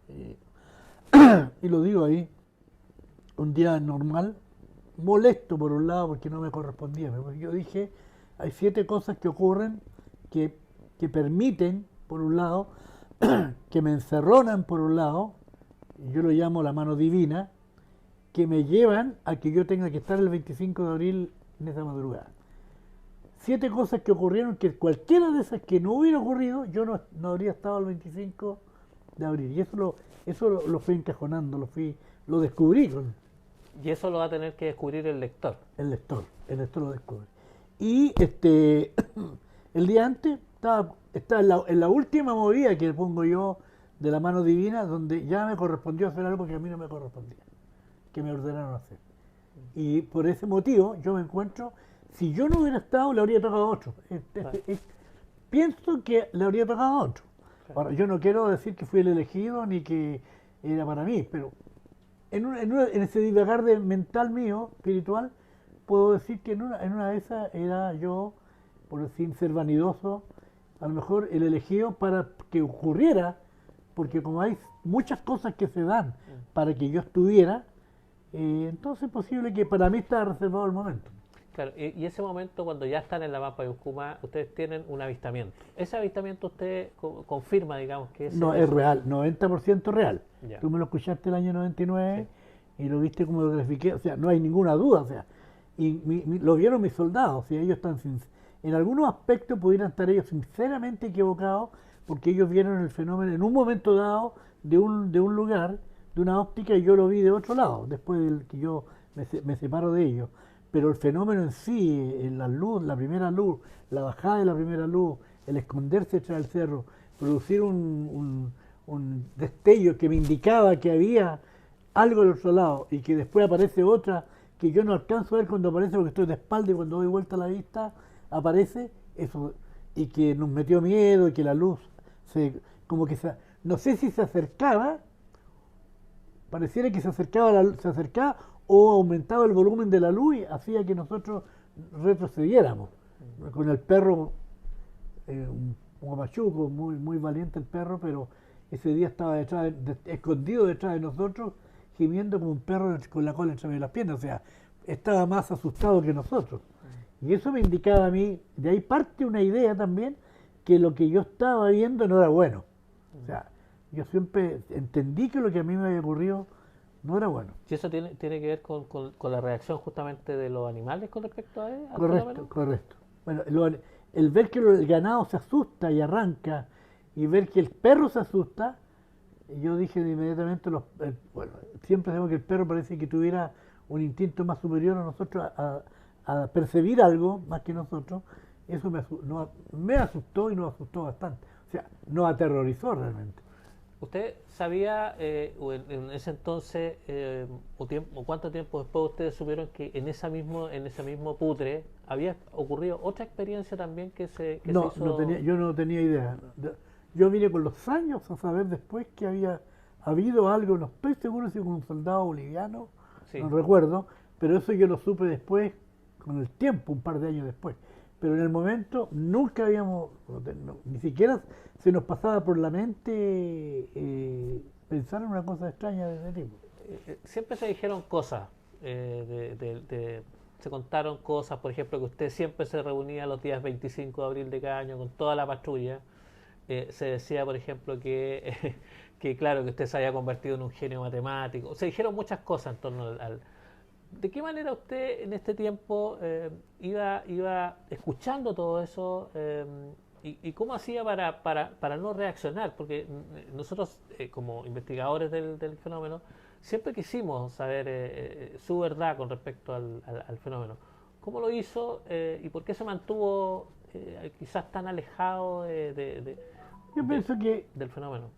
C: y lo digo ahí, un día normal, molesto por un lado porque no me correspondía. Porque yo dije, hay 7 cosas que ocurren que permiten, por un lado, que me encerronan por un lado, y yo lo llamo la mano divina, que me llevan a que yo tenga que estar el 25 de abril en esa madrugada. 7 cosas que ocurrieron que cualquiera de esas que no hubiera ocurrido, yo no habría estado el 25 de abril. Y eso lo fui encajonando, lo descubrí.
A: Y eso lo va a tener que descubrir el lector.
C: El lector lo descubre. Y el día antes estaba en la última movida que pongo yo de la mano divina, donde ya me correspondió hacer algo que a mí no me correspondía, que me ordenaron hacer. Y por ese motivo yo me encuentro, si yo no hubiera estado, le habría tocado a otro. Pienso que le habría tocado a otro. Ahora, yo no quiero decir que fui el elegido ni que era para mí, pero en ese divagar mental mío, espiritual, puedo decir que en una de esas era yo, por decir, ser vanidoso, a lo mejor el elegido para que ocurriera, porque como hay muchas cosas que se dan para que yo estuviera, entonces es posible que para mí estaba reservado el momento.
A: Claro, y ese momento cuando ya están en la Pampa de Ucumá, ustedes tienen un avistamiento. Ese avistamiento usted confirma, digamos, que
C: es real, 90% real.
A: Ya.
C: Tú me lo escuchaste el año 99 y lo viste como lo grafiqué, o sea, no hay ninguna duda, o sea, y lo vieron mis soldados, o sea, ellos están en algunos aspectos pudieran estar ellos sinceramente equivocados, porque ellos vieron el fenómeno en un momento dado de un lugar, de una óptica, y yo lo vi de otro lado, después de que yo me separo de ellos. Pero el fenómeno en sí, en la luz, la primera luz, la bajada de la primera luz, el esconderse tras el cerro, producir un destello que me indicaba que había algo del otro lado y que después aparece otra que yo no alcanzo a ver cuando aparece porque estoy de espalda, y cuando doy vuelta a la vista aparece eso, y que nos metió miedo, y que la luz no sé si se acercaba, pareciera que se acercaba o aumentaba el volumen de la luz y hacía que nosotros retrocediéramos. Con el perro, un guapachuco, muy valiente el perro, pero ese día estaba escondido detrás de nosotros, gimiendo como un perro con la cola entre medio de las piernas, o sea, estaba más asustado que nosotros. Y eso me indicaba a mí, de ahí parte una idea también, que lo que yo estaba viendo no era bueno. O sea, yo siempre entendí que lo que a mí me había ocurrido no era bueno.
A: ¿Y eso tiene que ver con la reacción justamente de los animales con respecto a él?
C: Correcto, correcto. Bueno, el ver que el ganado se asusta y arranca, y ver que el perro se asusta, yo dije inmediatamente, bueno, siempre sabemos que el perro parece que tuviera un instinto más superior a nosotros a percibir algo más que nosotros. Eso me asustó y nos asustó bastante. O sea, nos aterrorizó realmente.
A: ¿Usted sabía, en ese entonces, o cuánto tiempo después ustedes supieron que en ese mismo putre había ocurrido otra experiencia también que se hizo?
C: Yo no tenía idea. Yo vine con los años a saber después que había habido algo, no estoy seguro si con un soldado boliviano,
A: Sí.
C: no recuerdo, pero eso yo lo supe después, con el tiempo, un par de años después. Pero en el momento nunca ni siquiera se nos pasaba por la mente pensar en una cosa extraña de ese tipo.
A: Siempre se dijeron cosas, se contaron cosas, por ejemplo, que usted siempre se reunía los días 25 de abril de cada año con toda la patrulla. Se decía, por ejemplo, que claro, que usted se había convertido en un genio matemático. Se dijeron muchas cosas en torno al. ¿De qué manera usted en este tiempo iba escuchando todo eso y cómo hacía para no reaccionar? Porque nosotros, como investigadores del fenómeno, siempre quisimos saber su verdad con respecto al fenómeno. ¿Cómo lo hizo y por qué se mantuvo quizás tan alejado
C: Yo pienso que
A: del fenómeno?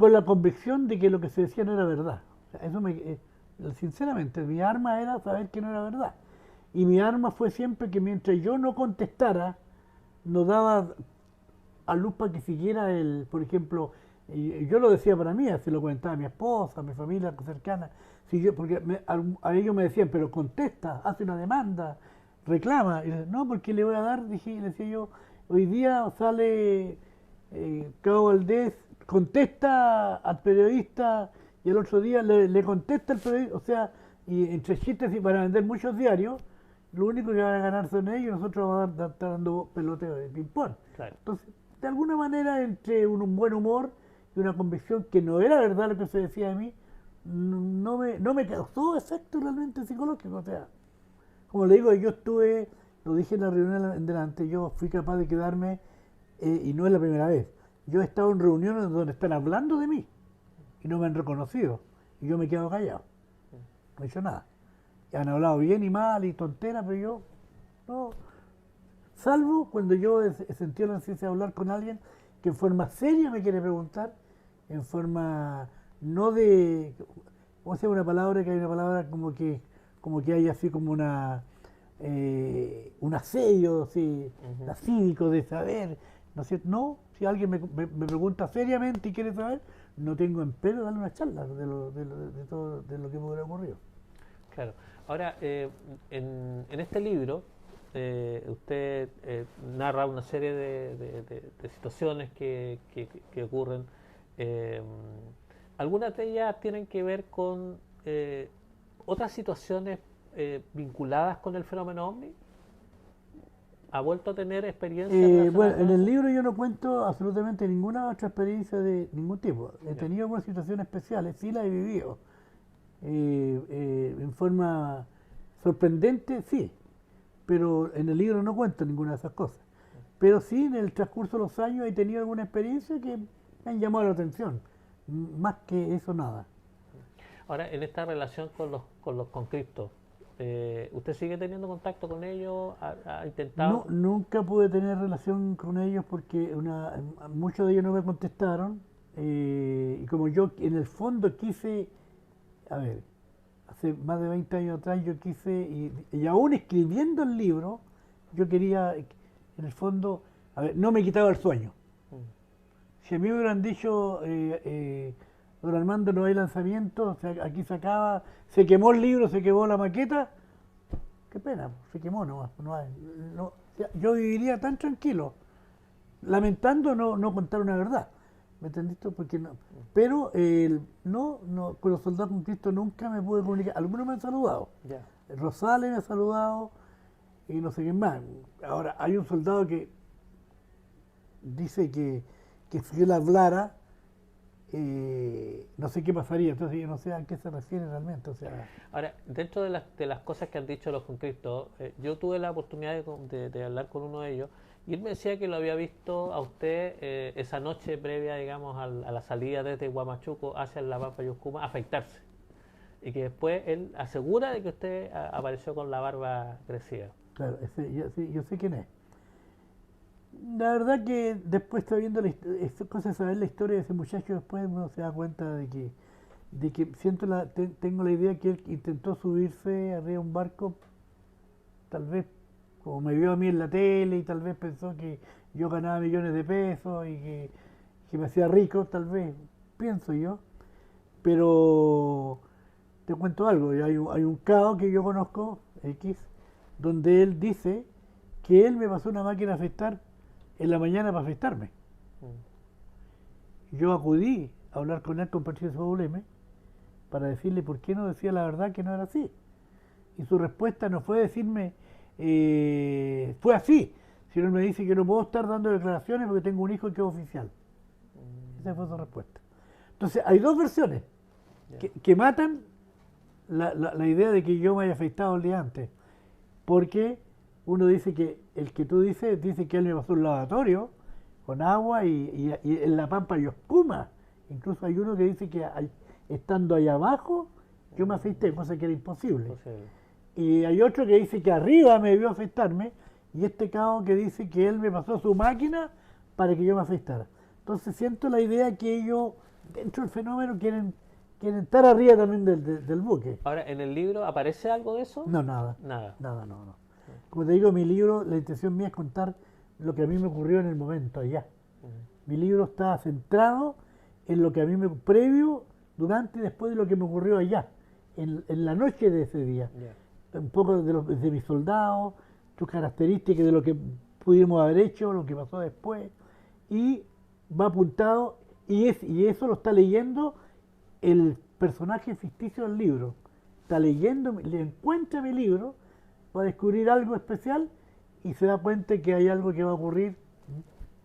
C: con la convicción de que lo que se decía no era verdad. O sea, sinceramente, mi arma era saber que no era verdad. Y mi arma fue siempre que mientras yo no contestara, no daba a luz para que siguiera por ejemplo, y yo lo decía para mí, así lo comentaba a mi esposa, a mi familia cercana, porque a ellos me decían, pero contesta, hace una demanda, reclama. Y no, porque le voy a dar, le decía yo, hoy día sale Cabo Valdés, contesta al periodista y el otro día le contesta al periodista, o sea, y entre chistes y para vender muchos diarios, lo único que van a ganar son ellos y nosotros vamos a estar dando peloteo de ping-pong.
A: Claro.
C: Entonces, de alguna manera, entre un buen humor y una convicción que no era verdad lo que se decía de mí, no me causó efecto realmente psicológico. O sea, como le digo, yo lo dije en la reunión en delante, yo fui capaz de quedarme, y no es la primera vez. Yo he estado en reuniones donde están hablando de mí y no me han reconocido. Y yo me he quedado callado. No he hecho nada. Y han hablado bien y mal y tonteras, pero yo no. Salvo cuando yo he sentido la necesidad de hablar con alguien que en forma seria me quiere preguntar, en forma no de. ¿Cómo se llama una palabra? Que hay una palabra como que hay así como un asedio, así, cívico de saber. ¿No es cierto? No, si alguien me pregunta seriamente y quiere saber, no tengo empeño darle una charla de todo lo que me hubiera ocurrido.
A: Claro. Ahora, en este libro, usted narra una serie de situaciones que ocurren. Algunas de ellas tienen que ver con otras situaciones vinculadas con el fenómeno OVNI. ¿Ha vuelto a tener experiencias?
C: Bueno, en el libro yo no cuento absolutamente ninguna otra experiencia de ningún tipo. He tenido algunas situaciones especiales, sí las he vivido. En forma sorprendente, sí. Pero en el libro no cuento ninguna de esas cosas. Pero sí, en el transcurso de los años he tenido alguna experiencia que me han llamado la atención. Más que eso, nada.
A: Ahora, en esta relación con los conscriptos, ¿usted sigue teniendo contacto con ellos? ¿Ha intentado?
C: No, nunca pude tener relación con ellos porque muchos de ellos no me contestaron. Y como yo en el fondo quise, a ver, hace más de 20 años atrás yo quise, y aún escribiendo el libro, yo quería, en el fondo, a ver, no me quitaba el sueño. Si a mí me hubieran dicho, don Armando, no hay lanzamiento, o sea, aquí se acaba, se quemó el libro, se quemó la maqueta, qué pena, se quemó nomás. O sea, yo viviría tan tranquilo, lamentando no contar una verdad. ¿Me entendiste? Porque no. Pero no, con los soldados con Cristo nunca me pude comunicar. Algunos me han saludado.
A: Ya.
C: Rosales me ha saludado y no sé quién más. Ahora, hay un soldado que dice que si yo le hablara, no sé qué pasaría. Entonces yo no sé a qué se refiere realmente. O sea,
A: Ahora, dentro de las cosas que han dicho los conscriptos, yo tuve la oportunidad de hablar con uno de ellos y él me decía que lo había visto a usted esa noche previa, digamos, a la salida desde Huamachuco hacia La Pampa y Uscuma, afeitarse. Y que después él asegura de que usted apareció con la barba crecida.
C: claro, sí, yo sé quién es. La verdad que después está viendo cosas de saber la historia de ese muchacho, después uno se da cuenta de que tengo la idea que él intentó subirse arriba de un barco, tal vez como me vio a mí en la tele y tal vez pensó que yo ganaba millones de pesos y que me hacía rico, tal vez, pienso yo. Pero te cuento algo, hay un cabo que yo conozco, X, donde él dice que él me pasó una máquina a afeitar en la mañana para afeitarme. Yo acudí a hablar con él con Patricio Soboleme para decirle por qué no decía la verdad que no era así. Y su respuesta no fue decirme, fue así, sino él me dice que no puedo estar dando declaraciones porque tengo un hijo que es oficial. Esa fue su respuesta. Entonces, hay dos versiones que matan la idea de que yo me haya afeitado el día antes. Porque uno dice que el que tú dices, dice que él me pasó un lavatorio con agua y en La Pampa y Uscuma. Incluso hay uno que dice que estando ahí abajo, yo me afeité, cosa que era imposible. Y hay otro que dice que arriba me vio afeitarme, y este cabo que dice que él me pasó su máquina para que yo me afeitara. Entonces siento la idea que ellos, dentro del fenómeno, quieren estar arriba también del buque.
A: Ahora, ¿en el libro aparece algo de eso?
C: No, nada.
A: Nada.
C: Nada, no. Como te digo, mi libro, la intención mía es contar lo que a mí me ocurrió en el momento, allá. Mi libro está centrado en lo que a mí previo, durante y después de lo que me ocurrió allá, en la noche de ese día. Un poco de mis soldados, sus características de lo que pudimos haber hecho, lo que pasó después, y va apuntado, y eso lo está leyendo el personaje ficticio del libro. Está leyendo, le encuentra mi libro, va a descubrir algo especial y se da cuenta que hay algo que va a ocurrir.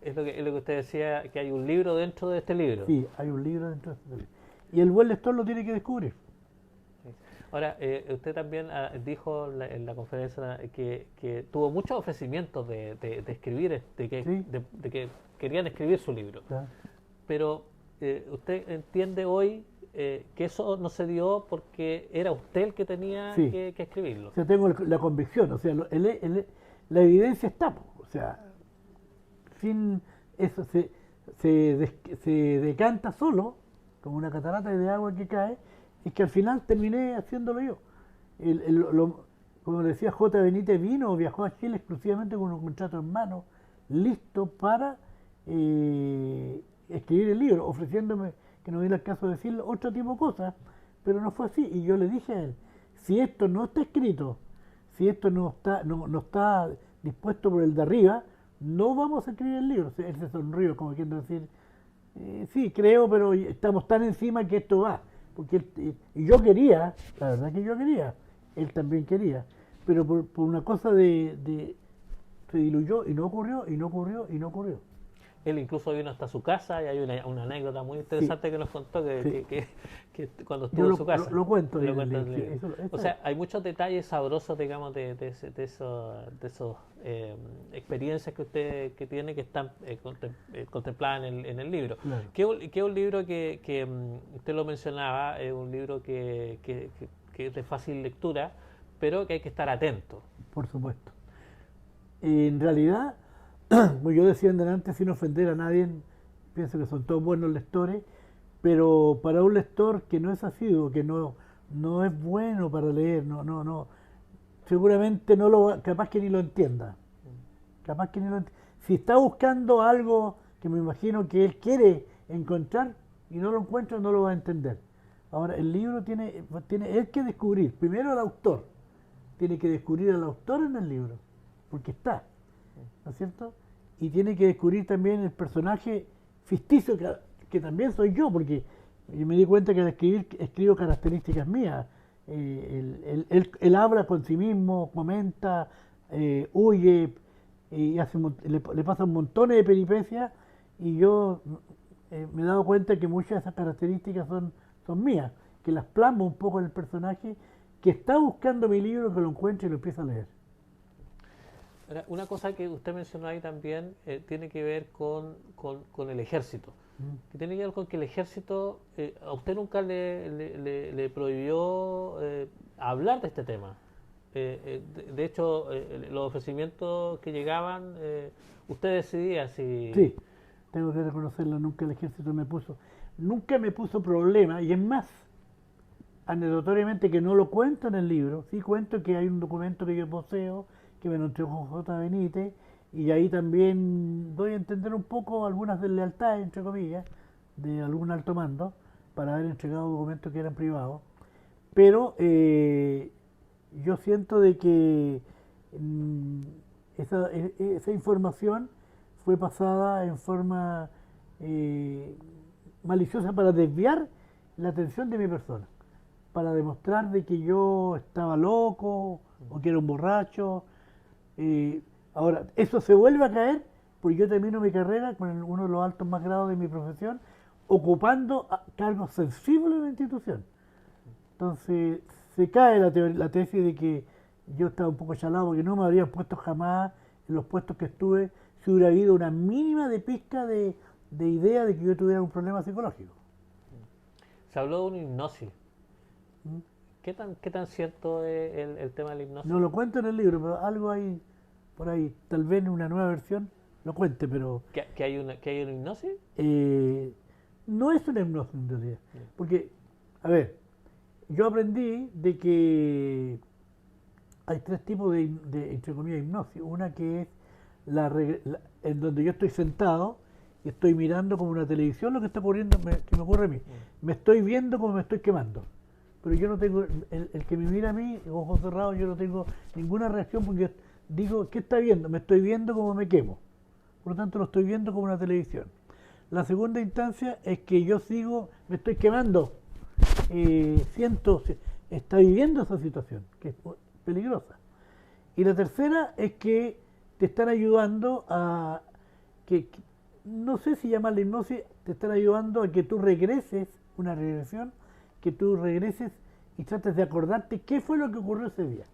A: Es lo que usted decía, que hay un libro dentro de este libro.
C: Sí, hay un libro dentro de este libro. Y el buen lector lo tiene que descubrir.
A: Ahora, usted también dijo en la conferencia que tuvo muchos ofrecimientos de escribir, de que querían escribir su libro.
C: ¿Ya?
A: Pero usted entiende hoy que eso no se dio porque era usted el que tenía
C: Sí.
A: que escribirlo.
C: O sea, tengo la convicción, o sea, la evidencia está, o sea, sin eso se decanta solo, como una catarata de agua que cae, y que al final terminé haciéndolo yo. Como decía J. Benítez, viajó a Chile exclusivamente con un contrato en mano, listo para escribir el libro, ofreciéndome, que no viene el caso de decirlo, otro tipo de cosas, pero no fue así. Y yo le dije a él, si esto no está escrito, si esto no está dispuesto por el de arriba, no vamos a escribir el libro. Él se sonrió, como queriendo decir, sí, creo, pero estamos tan encima que esto va. Porque y yo quería, la verdad que yo quería, él también quería, pero por una cosa se diluyó y no ocurrió, y no ocurrió, y no ocurrió.
A: Él incluso vino hasta su casa y hay una anécdota muy interesante que nos contó que cuando estuvo en su casa.
C: Lo cuento.
A: Lo cuenta en el libro. O sea, hay muchos detalles sabrosos, digamos, de esos experiencias que usted tiene que están contempladas en el libro.
C: Claro.
A: Que es un libro que usted lo mencionaba, es un libro que es de fácil lectura, pero que hay que estar atento.
C: Por supuesto. En realidad, como yo decía antes, sin ofender a nadie, pienso que son todos buenos lectores, pero para un lector que no es asiduo, que no es bueno para leer, seguramente capaz que ni lo entienda. Si está buscando algo que me imagino que él quiere encontrar y no lo encuentra, no lo va a entender. Ahora, el libro tiene él que descubrir, primero al autor, tiene que descubrir al autor en el libro, porque está, ¿no es cierto? Y tiene que descubrir también el personaje ficticio que también soy yo, porque yo me di cuenta que al escribir escribo características mías. Él habla con sí mismo, comenta, huye, y le pasan montones de peripecias, y yo me he dado cuenta que muchas de esas características son mías, que las plasmo un poco en el personaje, que está buscando mi libro, que lo encuentre y lo empieza a leer.
A: Ahora, una cosa que usted mencionó ahí también tiene que ver con el ejército. Que tiene que ver con que el ejército, a usted nunca le prohibió hablar de este tema. De hecho, los ofrecimientos que llegaban, usted decidía si...
C: Sí, tengo que reconocerlo, nunca el ejército nunca me puso problema, y es más, anecdotariamente, que no lo cuento en el libro, sí cuento que hay un documento que yo poseo, que me lo entregó J. Benítez, y ahí también doy a entender un poco algunas deslealtades, entre comillas, de algún alto mando, para haber entregado documentos que eran privados. Pero yo siento de que esa información fue pasada en forma maliciosa para desviar la atención de mi persona, para demostrar de que yo estaba loco o que era un borracho. Ahora, eso se vuelve a caer porque yo termino mi carrera con uno de los altos más grados de mi profesión, ocupando cargos sensibles en la institución. Entonces, se cae la tesis de que yo estaba un poco chalado porque no me habrían puesto jamás en los puestos que estuve si hubiera habido una mínima de pizca de idea de que yo tuviera un problema psicológico.
A: Se habló de una hipnosis. ¿Qué tan cierto es el tema de la hipnosis?
C: No lo cuento en el libro, pero algo hay por ahí, tal vez en una nueva versión lo cuente, pero...
A: ¿Que hay una hipnosis?
C: No es una hipnosis en realidad, porque, a ver, yo aprendí de que hay tres tipos de entre comillas, hipnosis. Una que es en donde yo estoy sentado y estoy mirando como una televisión lo que está ocurriendo, que me ocurre a mí. Me estoy viendo como me estoy quemando. Pero yo no tengo, el que me mira a mí, ojos cerrados, yo no tengo ninguna reacción porque digo, ¿qué está viendo? Me estoy viendo como me quemo. Por lo tanto, lo estoy viendo como una televisión. La segunda instancia es que yo me estoy quemando. Está viviendo esa situación, que es peligrosa. Y la tercera es que te están ayudando a no sé si llamarla hipnosis, te están ayudando a que tú regreses, una regresión, que tú regreses y trates de acordarte qué fue lo que ocurrió ese día.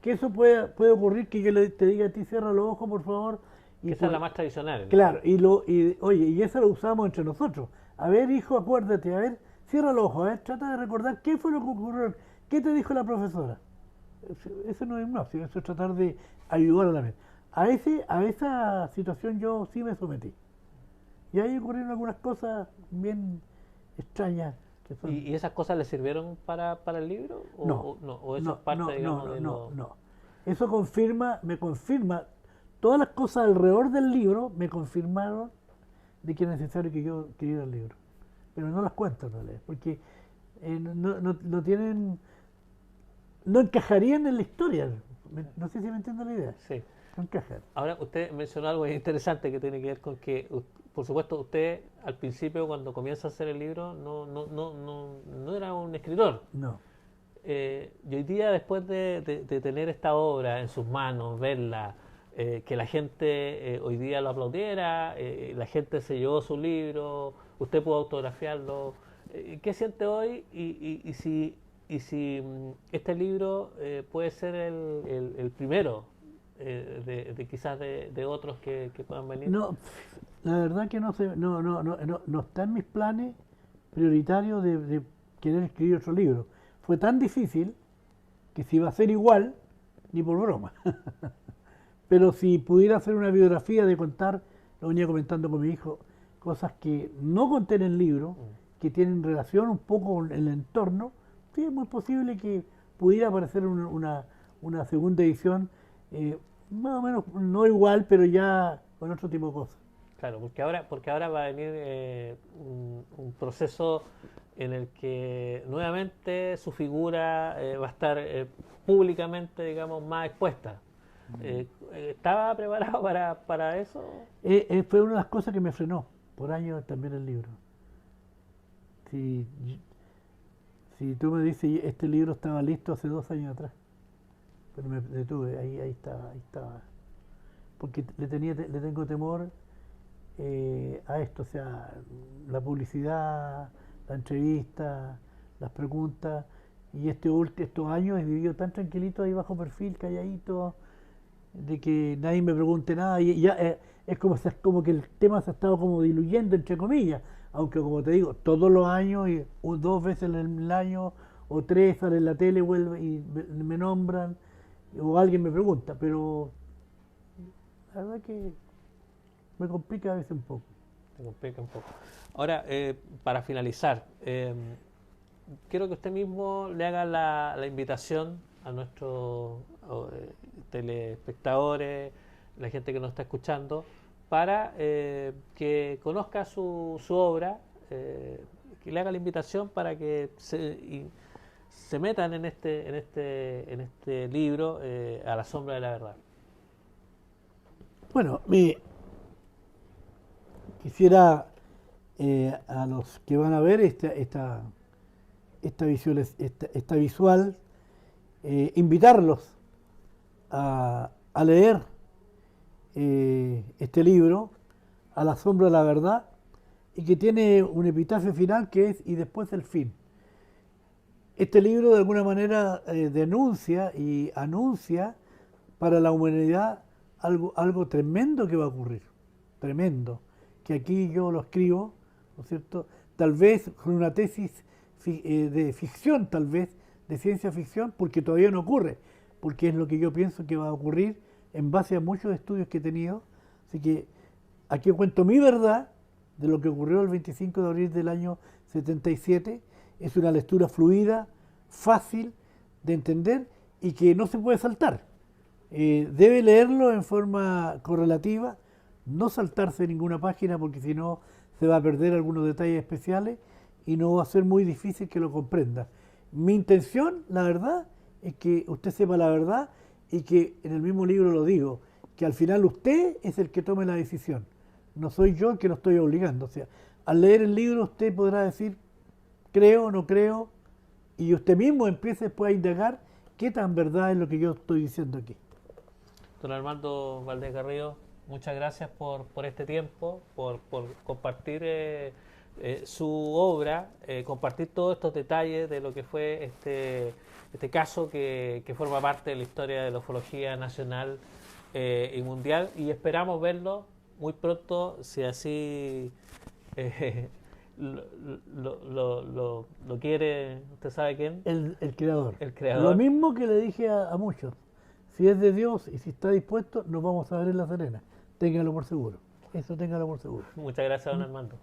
C: Que eso puede ocurrir que yo te diga a ti, cierra los ojos, por favor.
A: Y esa es la más tradicional, ¿no?
C: Claro, y eso lo usamos entre nosotros. A ver, hijo, acuérdate, a ver, cierra los ojos, a ver, trata de recordar qué fue lo que ocurrió, qué te dijo la profesora. Eso no es hipnosis, eso es tratar de ayudar a la mente. A esa situación yo sí me sometí. Y ahí ocurrieron algunas cosas bien extrañas.
A: ¿Y esas cosas le sirvieron para el libro? ¿O eso es parte, digamos, de lo...?
C: No. Eso me confirma, todas las cosas alrededor del libro me confirmaron de que es necesario que yo escribiera el libro. Pero no las cuento en realidad, porque no tienen... No encajarían en la historia. No sé si me entiende la idea.
A: Sí.
C: No encajan.
A: Ahora, usted mencionó algo interesante que tiene que ver con que, por supuesto, usted al principio, cuando comienza a hacer el libro, no era un escritor.
C: No.
A: Y hoy día, después de tener esta obra en sus manos, verla, que la gente hoy día lo aplaudiera, la gente se llevó su libro, usted pudo autografiarlo. ¿Qué siente hoy? Y si este libro puede ser el primero quizás de otros que puedan venir.
C: No, la verdad que no está en mis planes prioritarios de querer escribir otro libro. Fue tan difícil que si iba a ser igual, ni por broma. Pero si pudiera hacer una biografía de contar, lo venía comentando con mi hijo, cosas que no conté en el libro, que tienen relación un poco con el entorno, sí, es muy posible que pudiera aparecer una segunda edición, más o menos no igual, pero ya con otro tipo de cosas.
A: Claro, porque ahora va a venir un proceso en el que nuevamente su figura va a estar públicamente, digamos, más expuesta. ¿Estaba preparado para eso?
C: Fue una de las cosas que me frenó por años también el libro. si, si tú me dices, este libro estaba listo hace 2 años atrás, pero me detuve, ahí estaba. Porque le tengo temor a esto, o sea, la publicidad, la entrevista, las preguntas, y estos años he vivido tan tranquilito ahí bajo perfil, calladito, de que nadie me pregunte nada, y ya es como que el tema se ha estado como diluyendo, entre comillas, aunque como te digo, todos los años, o 2 veces en el año, o 3 sale en la tele, vuelve y me nombran, o alguien me pregunta, pero la verdad que me complica a veces un poco.
A: Te complica un poco. Ahora, para finalizar, quiero que usted mismo le haga la invitación a nuestros telespectadores, la gente que nos está escuchando, para que conozca su obra, que le haga la invitación para que se metan en este libro, A la sombra de la verdad.
C: Bueno, quisiera a los que van a ver esta visual, invitarlos a leer este libro, A la sombra de la verdad, y que tiene un epitafio final que es "y después el fin". Este libro de alguna manera denuncia y anuncia para la humanidad algo tremendo que va a ocurrir, tremendo, que aquí yo lo escribo, ¿no es cierto? Tal vez con una tesis de ficción, tal vez de ciencia ficción, porque todavía no ocurre, porque es lo que yo pienso que va a ocurrir en base a muchos estudios que he tenido. Así que aquí cuento mi verdad de lo que ocurrió el 25 de abril del año 77. Es una lectura fluida, fácil de entender y que no se puede saltar. Debe leerlo en forma correlativa, no saltarse ninguna página porque si no se va a perder algunos detalles especiales y no va a ser muy difícil que lo comprenda. Mi intención, la verdad, es que usted sepa la verdad y que en el mismo libro lo digo, que al final usted es el que tome la decisión. No soy yo el que lo estoy obligando. O sea, al leer el libro usted podrá decir creo, no creo, y usted mismo empiece después a indagar qué tan verdad es lo que yo estoy diciendo aquí.
A: Don Armando Valdés Garrido, muchas gracias por este tiempo, por compartir su obra, compartir todos estos detalles de lo que fue este caso que forma parte de la historia de la ufología nacional y mundial, y esperamos verlo muy pronto, si así lo quiere, ¿usted sabe quién?
C: El creador.
A: El creador.
C: Lo mismo que le dije a muchos. Si es de Dios y si está dispuesto, nos vamos a ver en La Serena. Téngalo por seguro. Eso téngalo por seguro.
A: Muchas gracias, don Armando.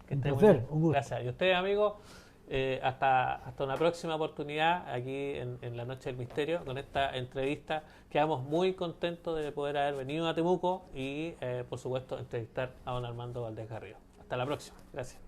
A: Que esté
C: Un
A: muy
C: placer,
A: bien.
C: un gusto.
A: Gracias. Y ustedes, amigos, hasta una próxima oportunidad aquí en La Noche del Misterio con esta entrevista. Quedamos muy contentos de poder haber venido a Temuco y, por supuesto, entrevistar a don Armando Valdés Garrido. Hasta la próxima. Gracias.